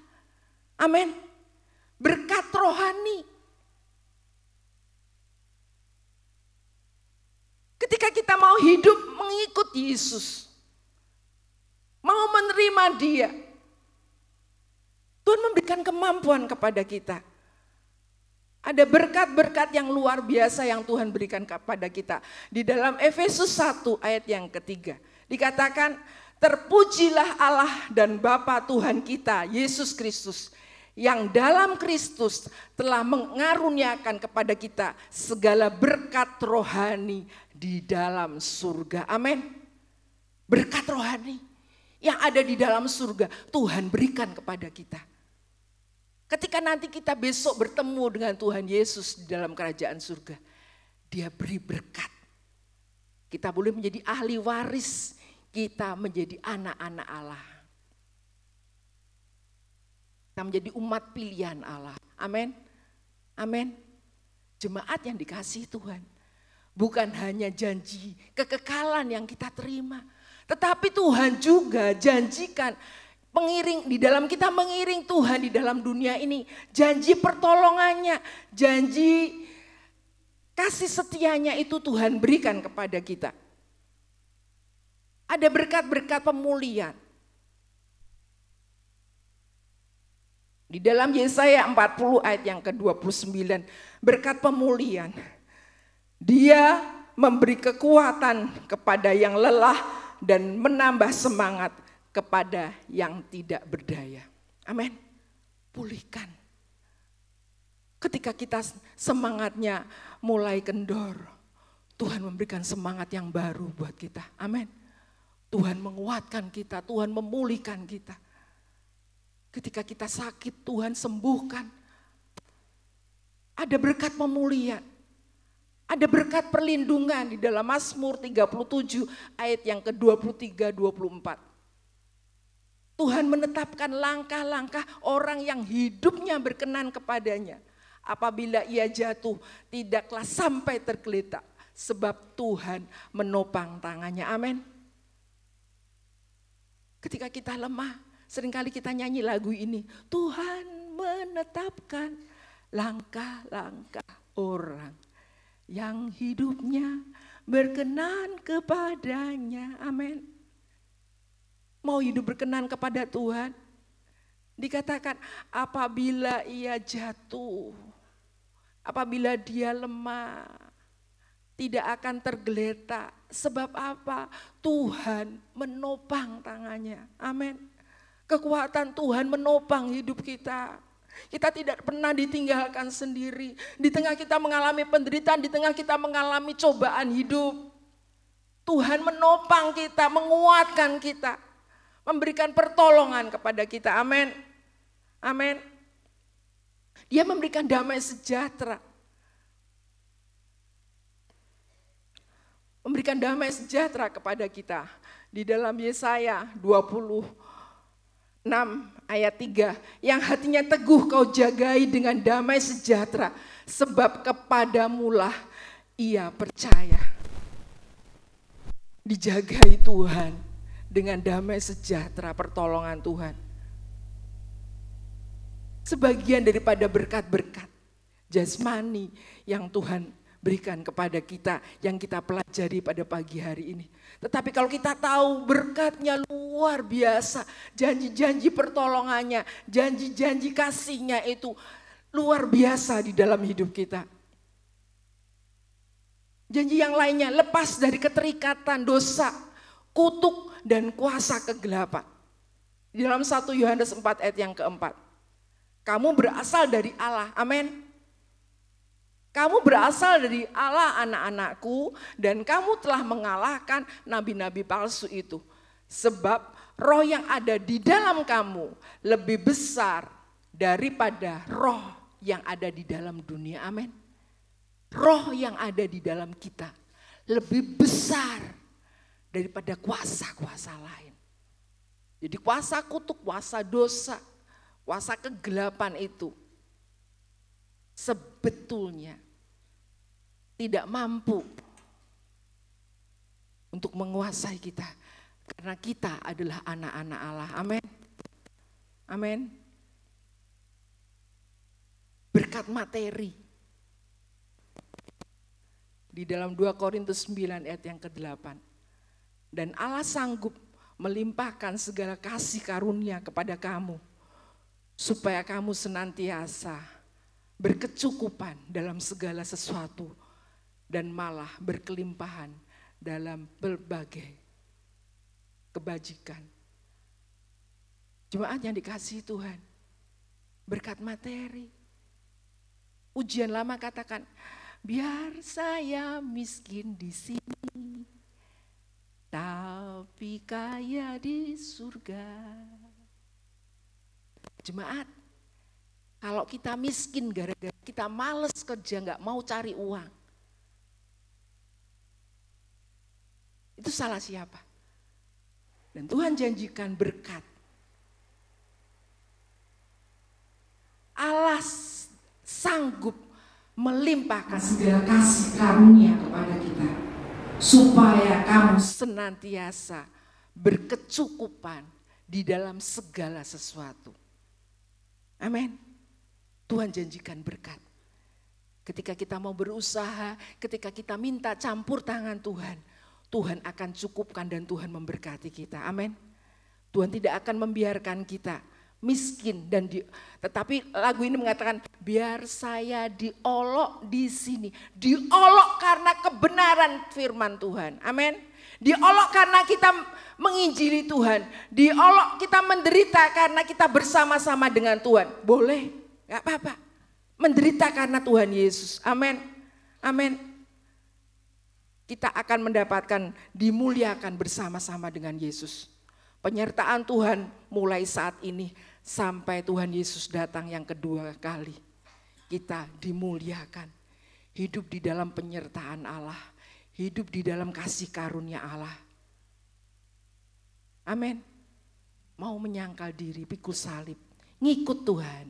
Amin. Berkat rohani. Ketika kita mau hidup mengikut Yesus, mau menerima Dia, Tuhan memberikan kemampuan kepada kita. Ada berkat-berkat yang luar biasa yang Tuhan berikan kepada kita. Di dalam Efesus 1 ayat yang ketiga, dikatakan, terpujilah Allah dan Bapa Tuhan kita, Yesus Kristus, yang dalam Kristus telah mengaruniakan kepada kita segala berkat rohani di dalam surga. Amin. Berkat rohani yang ada di dalam surga Tuhan berikan kepada kita. Ketika nanti kita besok bertemu dengan Tuhan Yesus di dalam kerajaan surga, Dia beri berkat. Kita boleh menjadi ahli waris, kita menjadi anak-anak Allah. Kita menjadi umat pilihan Allah. Amin. Amin. Jemaat yang dikasihi Tuhan. Bukan hanya janji kekekalan yang kita terima, tetapi Tuhan juga janjikan mengiring di dalam kita mengiring Tuhan di dalam dunia ini, janji pertolongannya, janji kasih setianya itu Tuhan berikan kepada kita. Ada berkat-berkat pemulihan. Di dalam Yesaya 40 ayat yang ke-29, berkat pemulihan. Dia memberi kekuatan kepada yang lelah dan menambah semangat kepada yang tidak berdaya. Amin. Pulihkan. Ketika kita semangatnya mulai kendor, Tuhan memberikan semangat yang baru buat kita. Amin. Tuhan menguatkan kita, Tuhan memulihkan kita. Ketika kita sakit, Tuhan sembuhkan. Ada berkat pemulihan. Ada berkat perlindungan di dalam Mazmur 37 ayat yang ke-23-24. Tuhan menetapkan langkah-langkah orang yang hidupnya berkenan kepadanya. Apabila ia jatuh, tidaklah sampai tergeletak, sebab Tuhan menopang tangannya. Amin. Ketika kita lemah, seringkali kita nyanyi lagu ini. Tuhan menetapkan langkah-langkah orang yang hidupnya berkenan kepadanya. Amin. Mau hidup berkenan kepada Tuhan, dikatakan apabila ia jatuh, apabila dia lemah, tidak akan tergeletak. Sebab apa? Tuhan menopang tangannya. Amin. Kekuatan Tuhan menopang hidup kita. Kita tidak pernah ditinggalkan sendiri. Di tengah kita mengalami penderitaan, di tengah kita mengalami cobaan hidup, Tuhan menopang kita, menguatkan kita, memberikan pertolongan kepada kita. Amin. Amin. Dia memberikan damai sejahtera. Memberikan damai sejahtera kepada kita. Di dalam Yesaya 26 ayat 3. Yang hatinya teguh kau jagai dengan damai sejahtera. Sebab kepadamulah ia percaya. Dijagai Tuhan dengan damai sejahtera pertolongan Tuhan. Sebagian daripada berkat-berkat jasmani yang Tuhan berikan kepada kita, yang kita pelajari pada pagi hari ini. Tetapi kalau kita tahu berkatnya luar biasa, janji-janji pertolongannya, janji-janji kasihnya itu luar biasa di dalam hidup kita. Janji yang lainnya, lepas dari keterikatan dosa, kutuk dan kuasa kegelapan. Di dalam 1 Yohanes 4 ayat yang keempat. Kamu berasal dari Allah, amin. Kamu berasal dari Allah anak-anakku, dan kamu telah mengalahkan nabi-nabi palsu itu. Sebab roh yang ada di dalam kamu lebih besar daripada roh yang ada di dalam dunia, amin. Roh yang ada di dalam kita lebih besar daripada kuasa-kuasa lain. Jadi kuasa kutuk, kuasa dosa, kuasa kegelapan itu sebetulnya tidak mampu untuk menguasai kita. Karena kita adalah anak-anak Allah. Amin. Amin. Berkat materi Di dalam 2 Korintus 9 ayat yang ke-8. Dan Allah sanggup melimpahkan segala kasih karunia kepada kamu, supaya kamu senantiasa berkecukupan dalam segala sesuatu dan malah berkelimpahan dalam berbagai kebajikan. Jemaat yang dikasihi Tuhan, berkat materi. Ujian lama katakan, biar saya miskin di sini, tapi kaya di surga. Jemaat, kalau kita miskin gara-gara kita males kerja, gak mau cari uang, itu salah siapa? Dan Tuhan janjikan berkat. Allah sanggup melimpahkan segala kasih karunia kepada kita, supaya kamu senantiasa berkecukupan di dalam segala sesuatu. Amin. Tuhan janjikan berkat. Ketika kita mau berusaha, ketika kita minta campur tangan Tuhan, Tuhan akan cukupkan dan Tuhan memberkati kita. Amin. Tuhan tidak akan membiarkan kita miskin tetapi lagu ini mengatakan biar saya diolok di sini, diolok karena kebenaran firman Tuhan. Amin. Diolok karena kita menginjili Tuhan, diolok kita menderita karena kita bersama-sama dengan Tuhan. Boleh, gak apa-apa. Menderita karena Tuhan Yesus. Amin. Amin. Kita akan mendapatkan dimuliakan bersama-sama dengan Yesus. Penyertaan Tuhan mulai saat ini sampai Tuhan Yesus datang yang kedua kali. Kita dimuliakan. Hidup di dalam penyertaan Allah. Hidup di dalam kasih karunia Allah. Amin. Mau menyangkal diri, pikul salib. Ngikut Tuhan.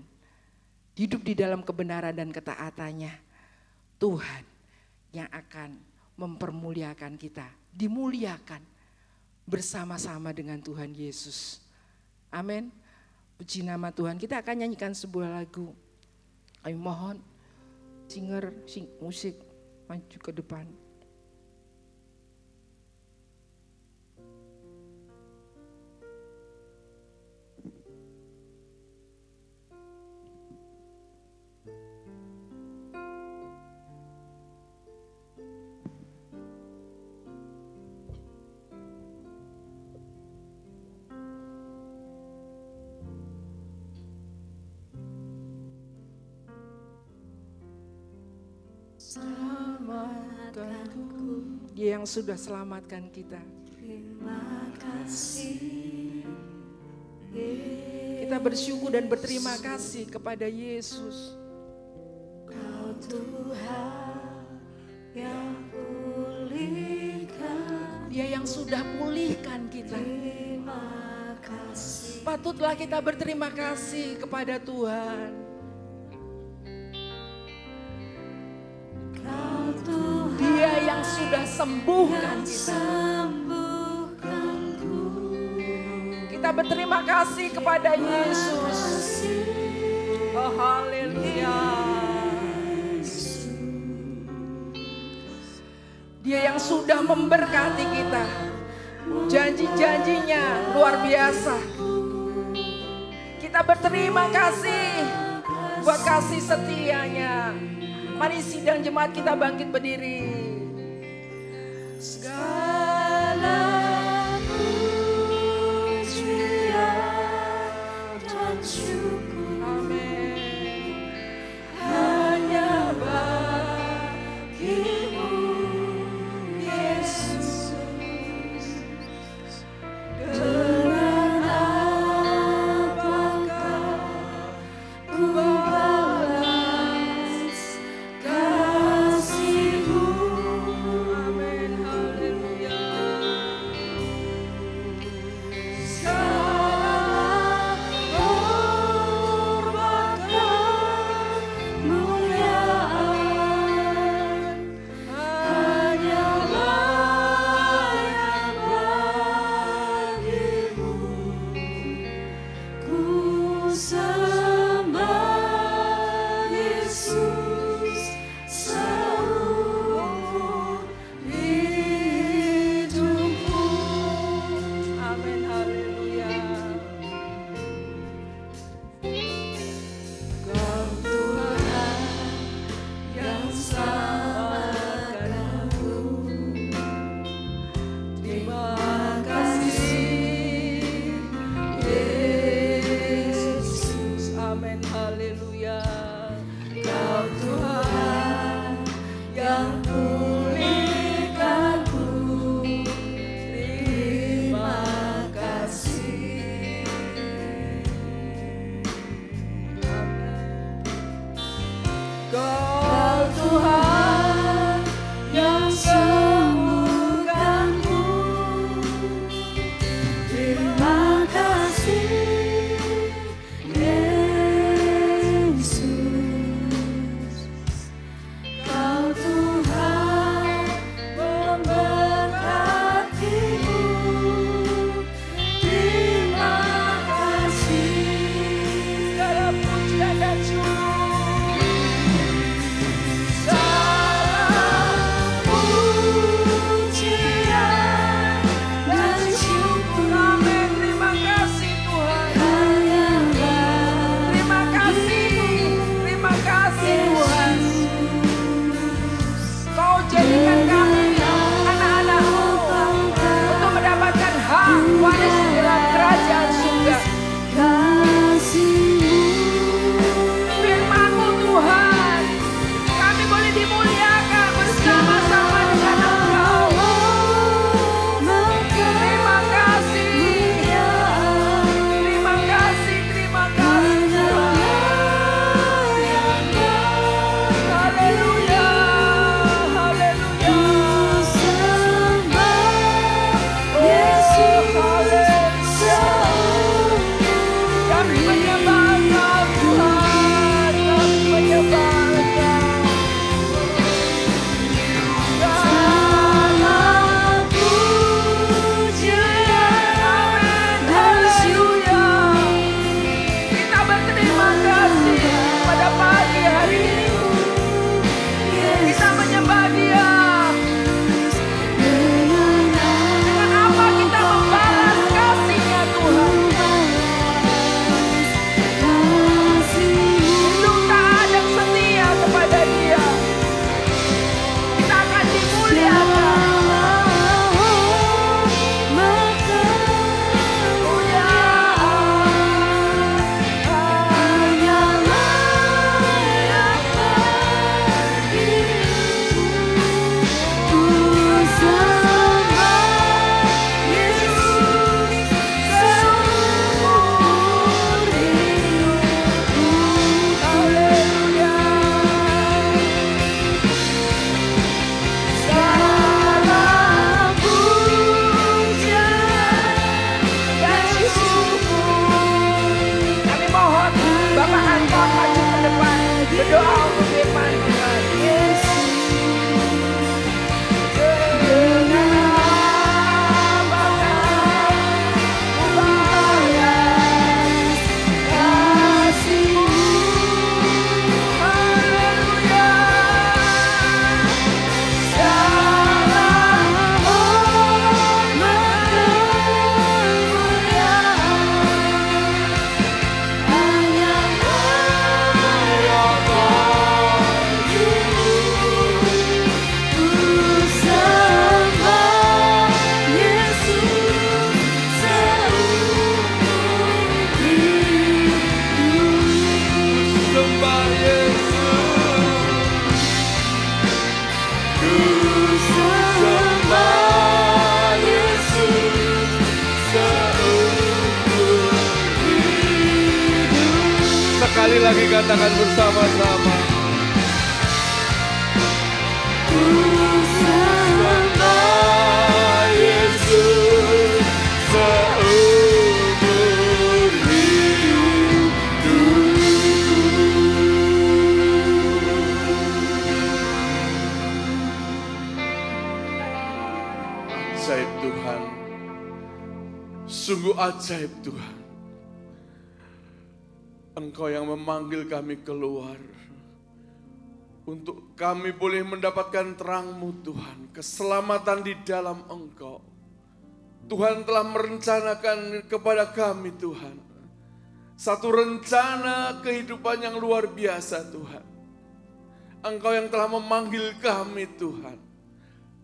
Hidup di dalam kebenaran dan ketaatannya. Tuhan yang akan mempermuliakan kita, dimuliakan bersama-sama dengan Tuhan Yesus. Amin. Puji nama Tuhan. Kita akan nyanyikan sebuah lagu. Ayo mohon singer, musik maju ke depan. Selamatkanku, Dia yang sudah selamatkan kita. Terima kasih. Kita bersyukur dan berterima kasih kepada Yesus. Kau Tuhan yang pulihkan. Dia yang sudah pulihkan kita. Terima kasih. Patutlah kita berterima kasih kepada Tuhan. Dia yang sudah sembuhkan kita. Kita berterima kasih kepada Yesus. Oh haleluya. Dia yang sudah memberkati kita. Janji-janjinya luar biasa. Kita berterima kasih buat kasih setianya. Mari sidang jemaat kita bangkit berdiri. Segala pujian dan syukur, amin, hanya bagimu Yesus. Dengan apakah ku balas kasih-Mu? Berdoa untuk firman Tuhan. Sekali lagi katakan bersama-sama. Ku sembah Yesus seumur hidupku. Ajaib Tuhan, sungguh ajaib Tuhan. Engkau yang memanggil kami keluar, untuk kami boleh mendapatkan terang-Mu Tuhan, keselamatan di dalam Engkau. Tuhan telah merencanakan kepada kami Tuhan, satu rencana kehidupan yang luar biasa Tuhan. Engkau yang telah memanggil kami Tuhan,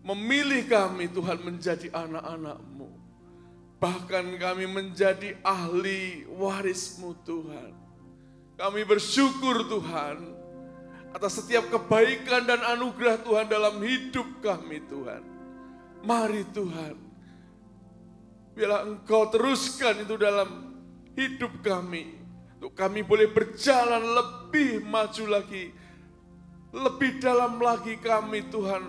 memilih kami Tuhan menjadi anak-anak-Mu. Bahkan kami menjadi ahli waris-Mu Tuhan. Kami bersyukur Tuhan atas setiap kebaikan dan anugerah Tuhan dalam hidup kami Tuhan. Mari Tuhan, biarlah Engkau teruskan itu dalam hidup kami. Untuk kami boleh berjalan lebih maju lagi, lebih dalam lagi kami Tuhan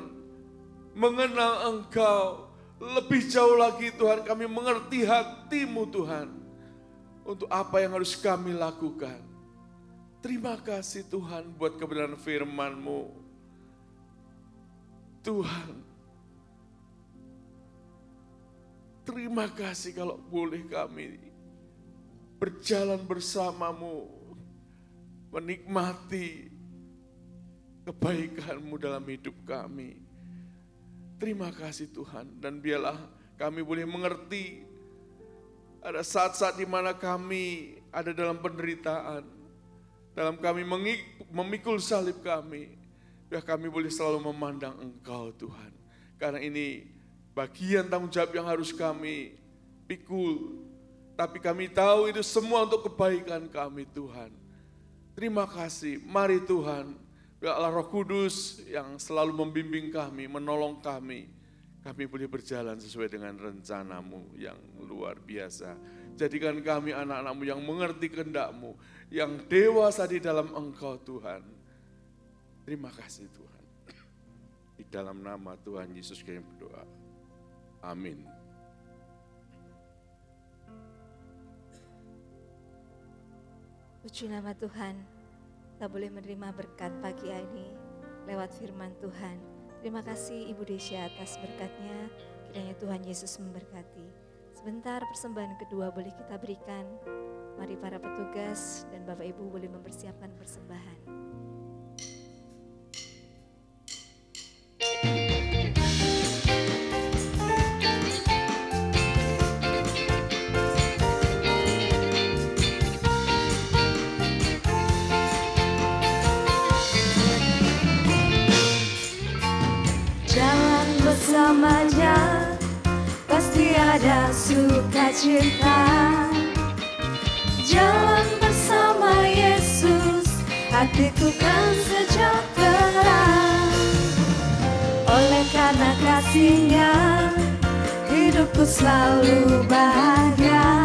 mengenal Engkau. Lebih jauh lagi Tuhan kami mengerti hati-Mu Tuhan. Untuk apa yang harus kami lakukan. Terima kasih Tuhan buat kebenaran firman-Mu. Tuhan, terima kasih kalau boleh kami berjalan bersama-Mu, menikmati kebaikan-Mu dalam hidup kami. Terima kasih Tuhan, dan biarlah kami boleh mengerti ada saat-saat di mana kami ada dalam penderitaan. Dalam kami memikul salib kami, biar kami boleh selalu memandang Engkau Tuhan. Karena ini bagian tanggung jawab yang harus kami pikul. Tapi kami tahu itu semua untuk kebaikan kami Tuhan. Terima kasih, mari Tuhan, biarlah Roh Kudus yang selalu membimbing kami, menolong kami. Kami boleh berjalan sesuai dengan rencana-Mu yang luar biasa. Jadikan kami anak-anak-Mu yang mengerti kehendak-Mu, yang dewasa di dalam Engkau Tuhan. Terima kasih Tuhan. Di dalam nama Tuhan Yesus kami berdoa. Amin. Puji nama Tuhan, kita boleh menerima berkat pagi ini lewat firman Tuhan. Terima kasih Ibu Desya atas berkatnya, kiranya Tuhan Yesus memberkati. Sebentar persembahan kedua boleh kita berikan. Mari para petugas dan Bapak Ibu boleh mempersiapkan persembahan. Jalan bersamanya pasti ada sukacita. Jalan bersama Yesus, hatiku kan sejahtera. Oleh karena kasih-Nya, hidupku selalu bahagia.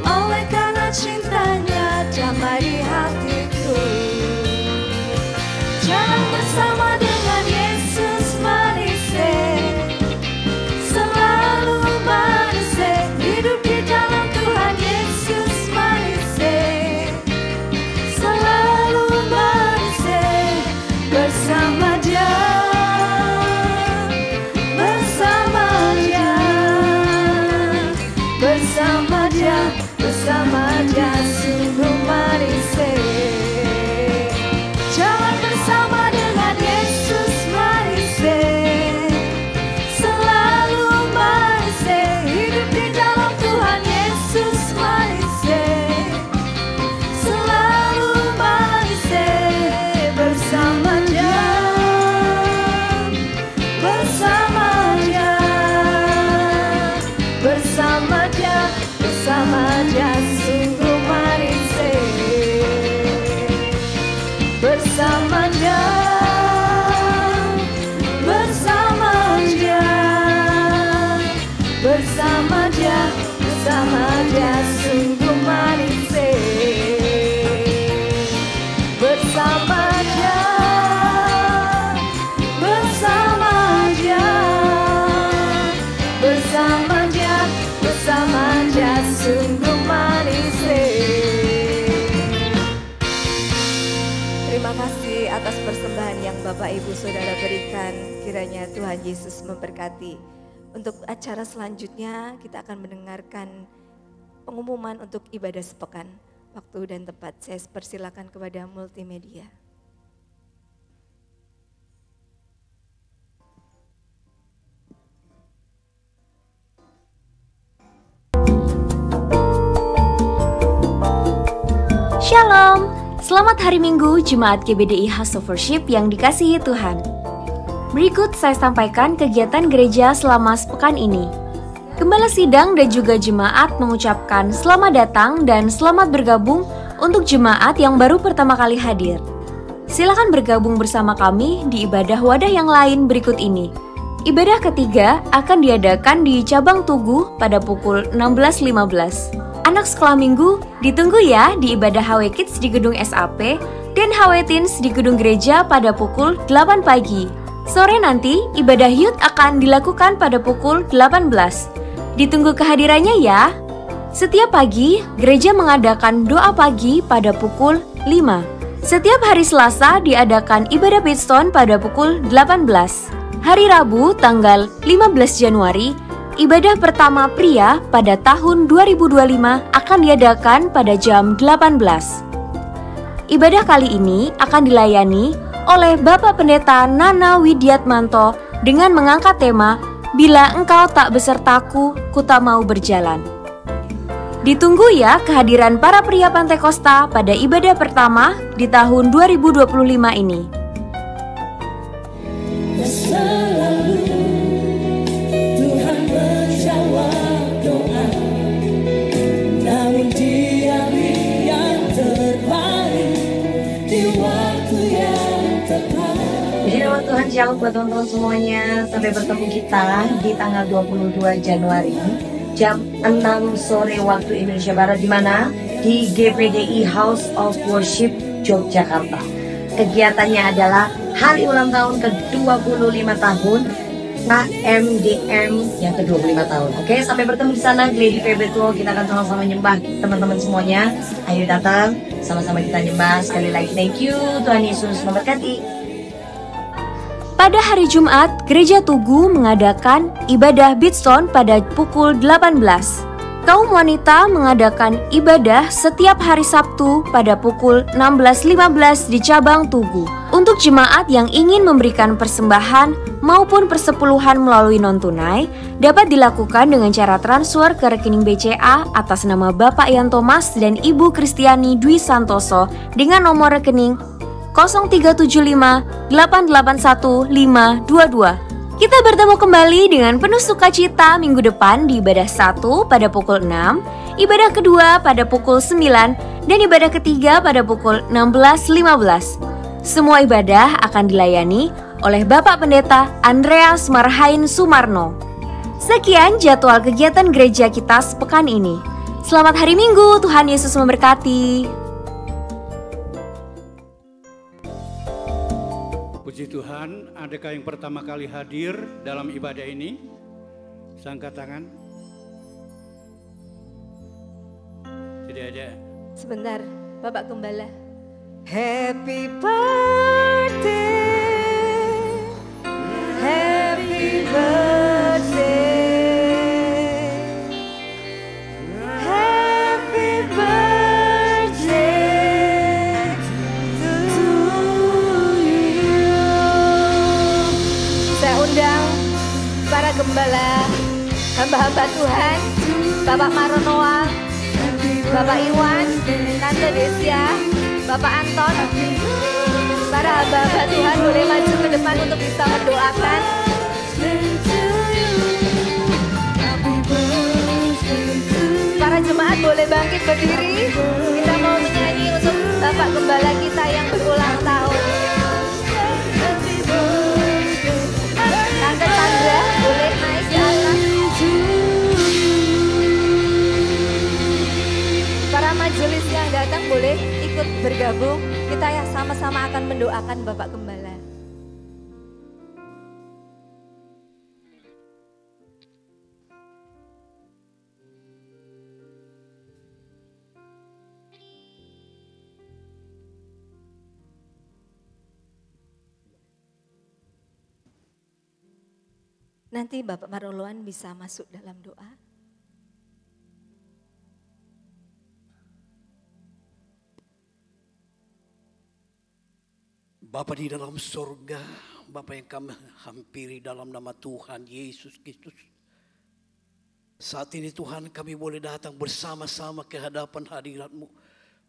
Oleh karena cinta-Nya, damai di hatiku. Jalan bersama dengan Yesus manis, selalu manis, hidup di dalam Tuhan Yesus manis, selalu Terima kasih atas persembahan yang Bapak Ibu Saudara berikan. Kiranya Tuhan Yesus memberkati. Untuk acara selanjutnya kita akan mendengarkan pengumuman untuk ibadah sepekan. Waktu dan tempat saya persilakan kepada multimedia. Shalom, selamat hari Minggu Jemaat GBDI House of Worship yang dikasihi Tuhan. Berikut saya sampaikan kegiatan gereja selama sepekan ini. Gembala sidang dan juga jemaat mengucapkan selamat datang dan selamat bergabung untuk jemaat yang baru pertama kali hadir. Silakan bergabung bersama kami di ibadah wadah yang lain berikut ini. Ibadah ketiga akan diadakan di Cabang Tugu pada pukul 16.15. Anak sekolah minggu ditunggu ya di ibadah HW Kids di gedung SAP dan HW Teens di gedung gereja pada pukul 8 pagi. Sore nanti ibadah youth akan dilakukan pada pukul 18. Ditunggu kehadirannya ya. Setiap pagi gereja mengadakan doa pagi pada pukul 5. Setiap hari Selasa diadakan ibadah Bidstone pada pukul 18. Hari Rabu tanggal 15 Januari ibadah pertama pria pada tahun 2025 akan diadakan pada jam 18. Ibadah kali ini akan dilayani oleh Bapak Pendeta Nana Widiatmanto dengan mengangkat tema Bila Engkau Tak Besertaku, Ku Tak Mau Berjalan. Ditunggu ya kehadiran para pria Pantekosta pada ibadah pertama di tahun 2025 ini. Tuhan shalom buat teman-teman semuanya. Sampai bertemu kita di tanggal 22 Januari jam 6 sore waktu Indonesia Barat, di mana? Di GPDI House of Worship Yogyakarta. Kegiatannya adalah hari ulang tahun ke-25 tahun KMDM yang ke-25 tahun. Oke, sampai bertemu di sana. Glady Febetul, kita akan sama-sama nyembah teman-teman semuanya. Ayo datang, sama-sama kita nyembah. Sekali lagi thank you, Tuhan Yesus memberkati. Pada hari Jumat, Gereja Tugu mengadakan ibadah Bidstone pada pukul 18. Kaum wanita mengadakan ibadah setiap hari Sabtu pada pukul 16.15 di Cabang Tugu. Untuk jemaat yang ingin memberikan persembahan maupun persepuluhan melalui non-tunai, dapat dilakukan dengan cara transfer ke rekening BCA atas nama Bapak Ian Thomas dan Ibu Kristiani Dwi Santoso dengan nomor rekening 0375 881 522. Kita bertemu kembali dengan penuh sukacita minggu depan di ibadah 1 pada pukul 6, ibadah kedua pada pukul 9, dan ibadah ketiga pada pukul 16.15. Semua ibadah akan dilayani oleh Bapak Pendeta Andreas Marhain Sumarno. Sekian jadwal kegiatan gereja kita sepekan ini. Selamat hari Minggu, Tuhan Yesus memberkati. Puji Tuhan, adakah yang pertama kali hadir dalam ibadah ini? Bisa angkat tangan? Tidak ada. Sebentar, Bapak Gembala. Happy birthday, happy birthday, happy birthday to you. Saya undang para gembala, hamba-hamba Tuhan, Bapak Maronoa, Bapak Iwan, Tante Desia, Bapak Anton, para hamba-hamba Tuhan boleh maju ke depan untuk bisa mendoakan. Para jemaat boleh bangkit berdiri. Kita mau menyanyi untuk Bapak Gembala kita yang berulang tahun. Tante Sandra boleh naik ke atas. Para majelis yang datang boleh ikut bergabung. Kita ya sama-sama akan mendoakan Bapak Gembala. Nanti Bapak Maroloan bisa masuk dalam doa. Bapa di dalam surga, Bapa yang kami hampiri dalam nama Tuhan Yesus Kristus. Saat ini Tuhan kami boleh datang bersama-sama ke hadapan hadirat-Mu.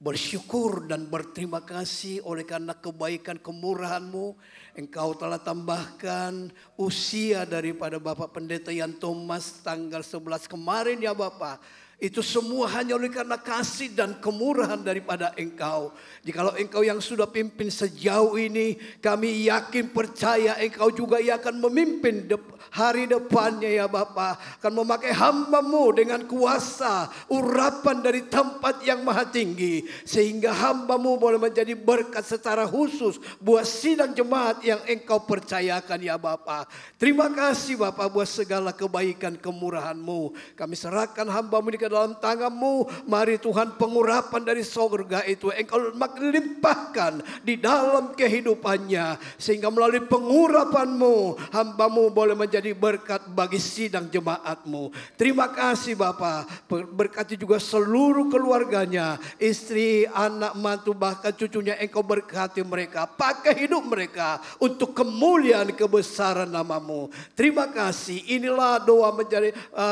Bersyukur dan berterima kasih oleh karena kebaikan kemurahan-Mu. Engkau telah tambahkan usia daripada Bapak Pendeta Yan Thomas tanggal 11 kemarin ya Bapak. Itu semua hanya oleh karena kasih dan kemurahan daripada Engkau. Jikalau Engkau yang sudah pimpin sejauh ini, kami yakin percaya Engkau juga yang akan memimpin hari depannya ya Bapa. Akan memakai hamba-Mu dengan kuasa, urapan dari tempat yang maha tinggi. Sehingga hamba-Mu boleh menjadi berkat secara khusus buat sidang jemaat yang Engkau percayakan ya Bapa. Terima kasih Bapa buat segala kebaikan kemurahan-Mu. Kami serahkan hamba-Mu di dalam tangan-Mu. Mari Tuhan pengurapan dari sorga itu Engkau limpahkan di dalam kehidupannya. Sehingga melalui pengurapan-Mu hamba-Mu boleh menjadi berkat bagi sidang jemaat-Mu. Terima kasih Bapa. Berkati juga seluruh keluarganya. Istri, anak, mantu, bahkan cucunya Engkau berkati mereka. Pakai hidup mereka untuk kemuliaan kebesaran nama-Mu. Terima kasih. Inilah doa menjadi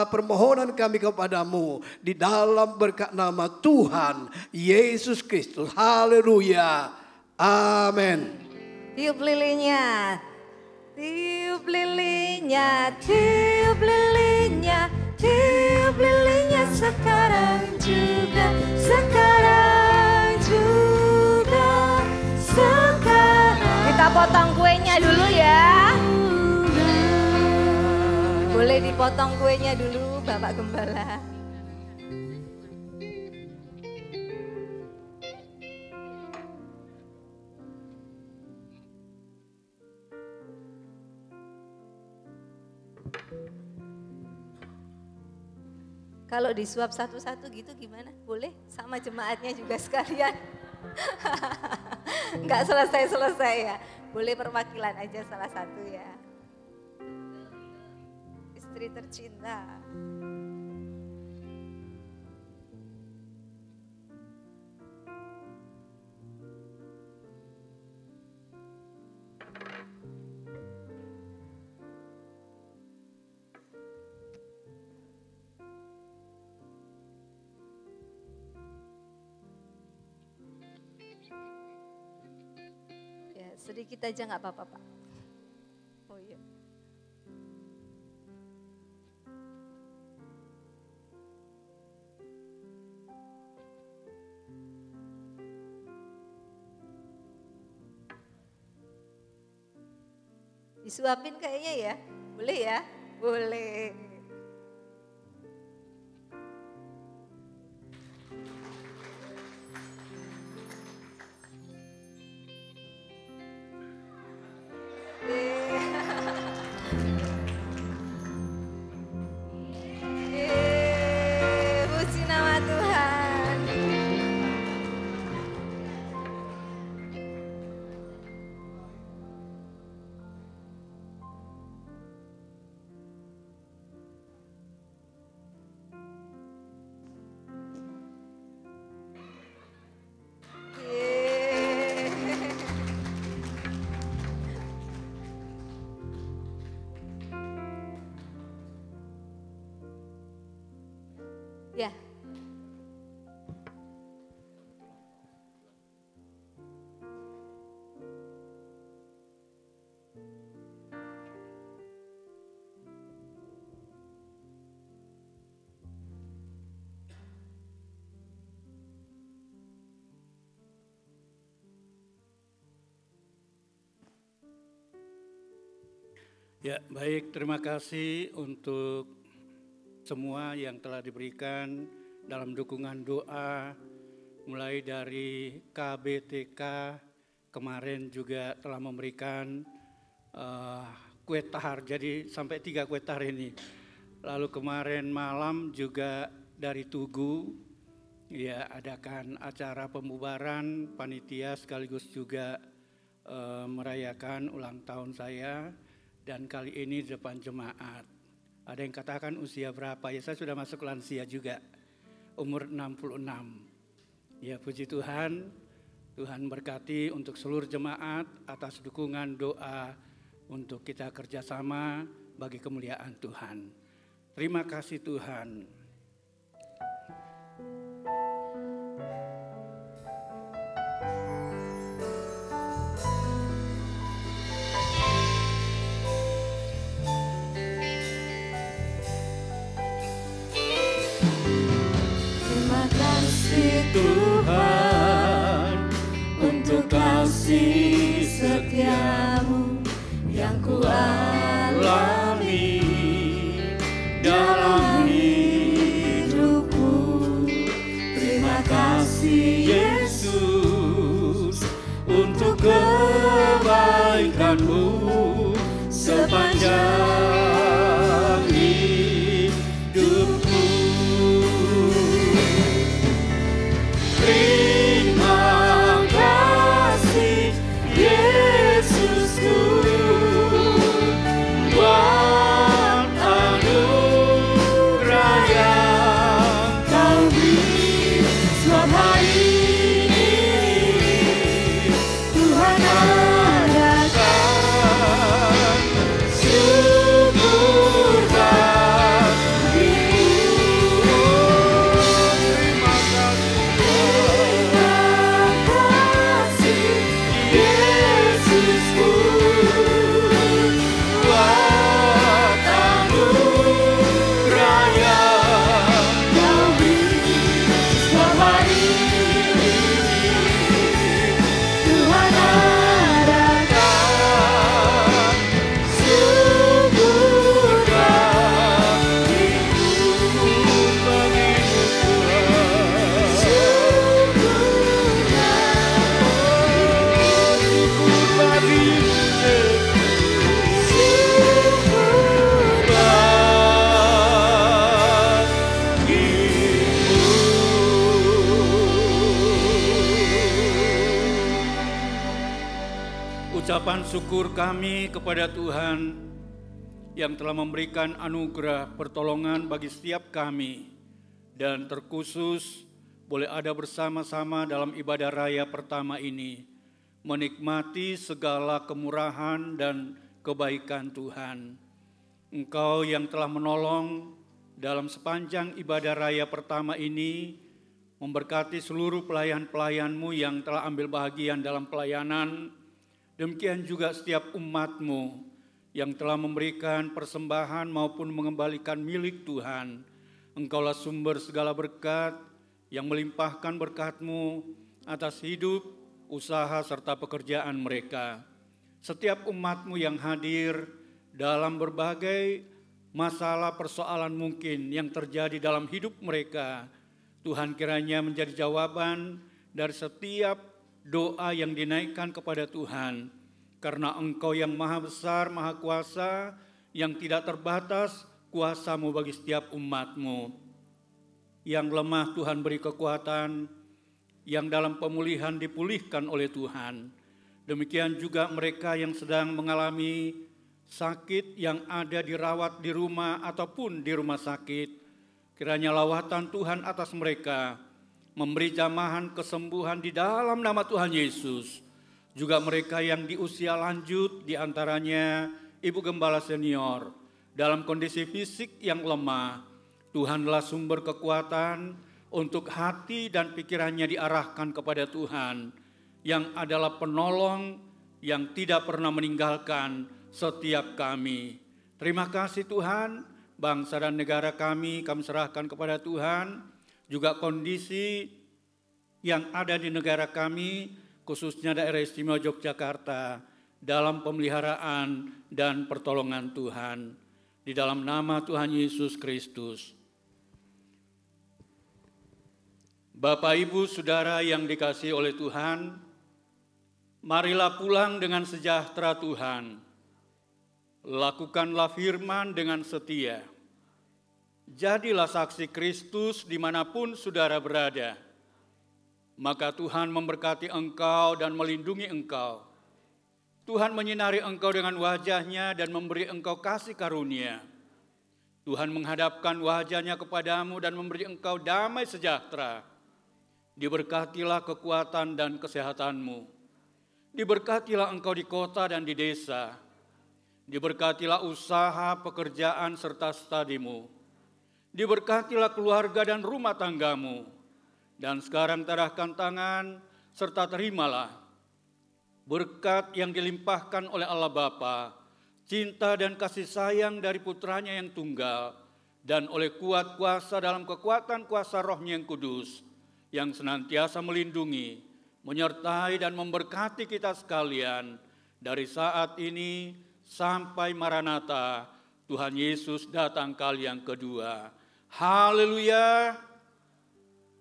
permohonan kami kepadamu. Di dalam berkat nama Tuhan Yesus Kristus. Haleluya. Amin. Tiup lilinnya. Tiup lilinnya. Tiup lilinnya. Tiup lilinnya sekarang juga. Sekarang juga. Sekarang. Kita potong kuenya dulu ya. Boleh dipotong kuenya dulu Bapak Gembala. Kalau disuap satu-satu gitu gimana? Boleh? Sama jemaatnya juga sekalian. Enggak selesai-selesai ya. Boleh perwakilan aja salah satu ya. Istri tercinta. Sedikit aja nggak apa-apa Pak. Oh iya. Disuapin kayaknya ya? Boleh ya? Boleh. Puji nama Tuhan. Ya. Ya, baik, terima kasih untuk semua yang telah diberikan dalam dukungan doa, mulai dari KBTK kemarin juga telah memberikan kue tahar, jadi sampai 3 kue tahar ini. Lalu kemarin malam juga dari Tugu, ya adakan acara pembubaran panitia sekaligus juga merayakan ulang tahun saya. dan kali ini di depan jemaat. Ada yang katakan usia berapa? Ya saya sudah masuk lansia juga, umur 66. Ya puji Tuhan, Tuhan berkati untuk seluruh jemaat atas dukungan doa untuk kita kerjasama bagi kemuliaan Tuhan. Terima kasih Tuhan. Tuhan, untuk kasih setiamu yang ku alami dalam hidupku. Terima kasih Yesus untuk kebaikanmu sepanjang hidupku. Terima kasih Yesusku buat anugerah yang kau beri. Sebab hari ini Tuhan adakan syukur bagimu. Terima kasih Yesusku buat anugerah yang kau beri. Sebab hari ini Tuhan adakan syukur bagimu. Ucapan syukur kami kepada Tuhan yang telah memberikan anugerah pertolongan bagi setiap kami dan terkhusus boleh ada bersama-sama dalam ibadah raya pertama ini menikmati segala kemurahan dan kebaikan Tuhan. Engkau yang telah menolong dalam sepanjang ibadah raya pertama ini memberkati seluruh pelayan-pelayanmu yang telah ambil bahagian dalam pelayanan. Demikian juga setiap umat-Mu yang telah memberikan persembahan maupun mengembalikan milik Tuhan. Engkaulah sumber segala berkat yang melimpahkan berkat-Mu atas hidup, usaha, serta pekerjaan mereka. Setiap umat-Mu yang hadir dalam berbagai masalah persoalan mungkin yang terjadi dalam hidup mereka, Tuhan kiranya menjadi jawaban dari setiap doa yang dinaikkan kepada Tuhan, karena Engkau yang maha besar, maha kuasa, yang tidak terbatas kuasa-Mu bagi setiap umat-Mu. Yang lemah Tuhan beri kekuatan, yang dalam pemulihan dipulihkan oleh Tuhan. Demikian juga mereka yang sedang mengalami sakit yang ada dirawat di rumah ataupun di rumah sakit. Kiranya lawatan Tuhan atas mereka, memberi jamahan kesembuhan di dalam nama Tuhan Yesus. Juga mereka yang di usia lanjut, di antaranya Ibu Gembala Senior, dalam kondisi fisik yang lemah, Tuhanlah sumber kekuatan untuk hati dan pikirannya diarahkan kepada Tuhan, yang adalah penolong yang tidak pernah meninggalkan setiap kami. Terima kasih Tuhan, bangsa dan negara kami serahkan kepada Tuhan. Juga kondisi yang ada di negara kami, khususnya daerah istimewa Yogyakarta, dalam pemeliharaan dan pertolongan Tuhan. Di dalam nama Tuhan Yesus Kristus. Bapak, Ibu, Saudara yang dikasihi oleh Tuhan, marilah pulang dengan sejahtera Tuhan. Lakukanlah firman dengan setia. Jadilah saksi Kristus dimanapun saudara berada. Maka Tuhan memberkati engkau dan melindungi engkau. Tuhan menyinari engkau dengan wajah-Nya dan memberi engkau kasih karunia. Tuhan menghadapkan wajah-Nya kepadamu dan memberi engkau damai sejahtera. Diberkatilah kekuatan dan kesehatanmu. Diberkatilah engkau di kota dan di desa. Diberkatilah usaha, pekerjaan, serta studimu. Diberkatilah keluarga dan rumah tanggamu. Dan sekarang tadahkan tangan, serta terimalah berkat yang dilimpahkan oleh Allah Bapa, cinta dan kasih sayang dari putranya yang tunggal, dan oleh kuat kuasa dalam kekuatan kuasa Roh-Nya yang kudus, yang senantiasa melindungi, menyertai dan memberkati kita sekalian dari saat ini sampai Maranatha, Tuhan Yesus datang kali yang kedua. Haleluya.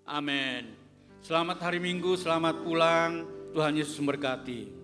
Amin. Selamat hari Minggu, selamat pulang. Tuhan Yesus memberkati.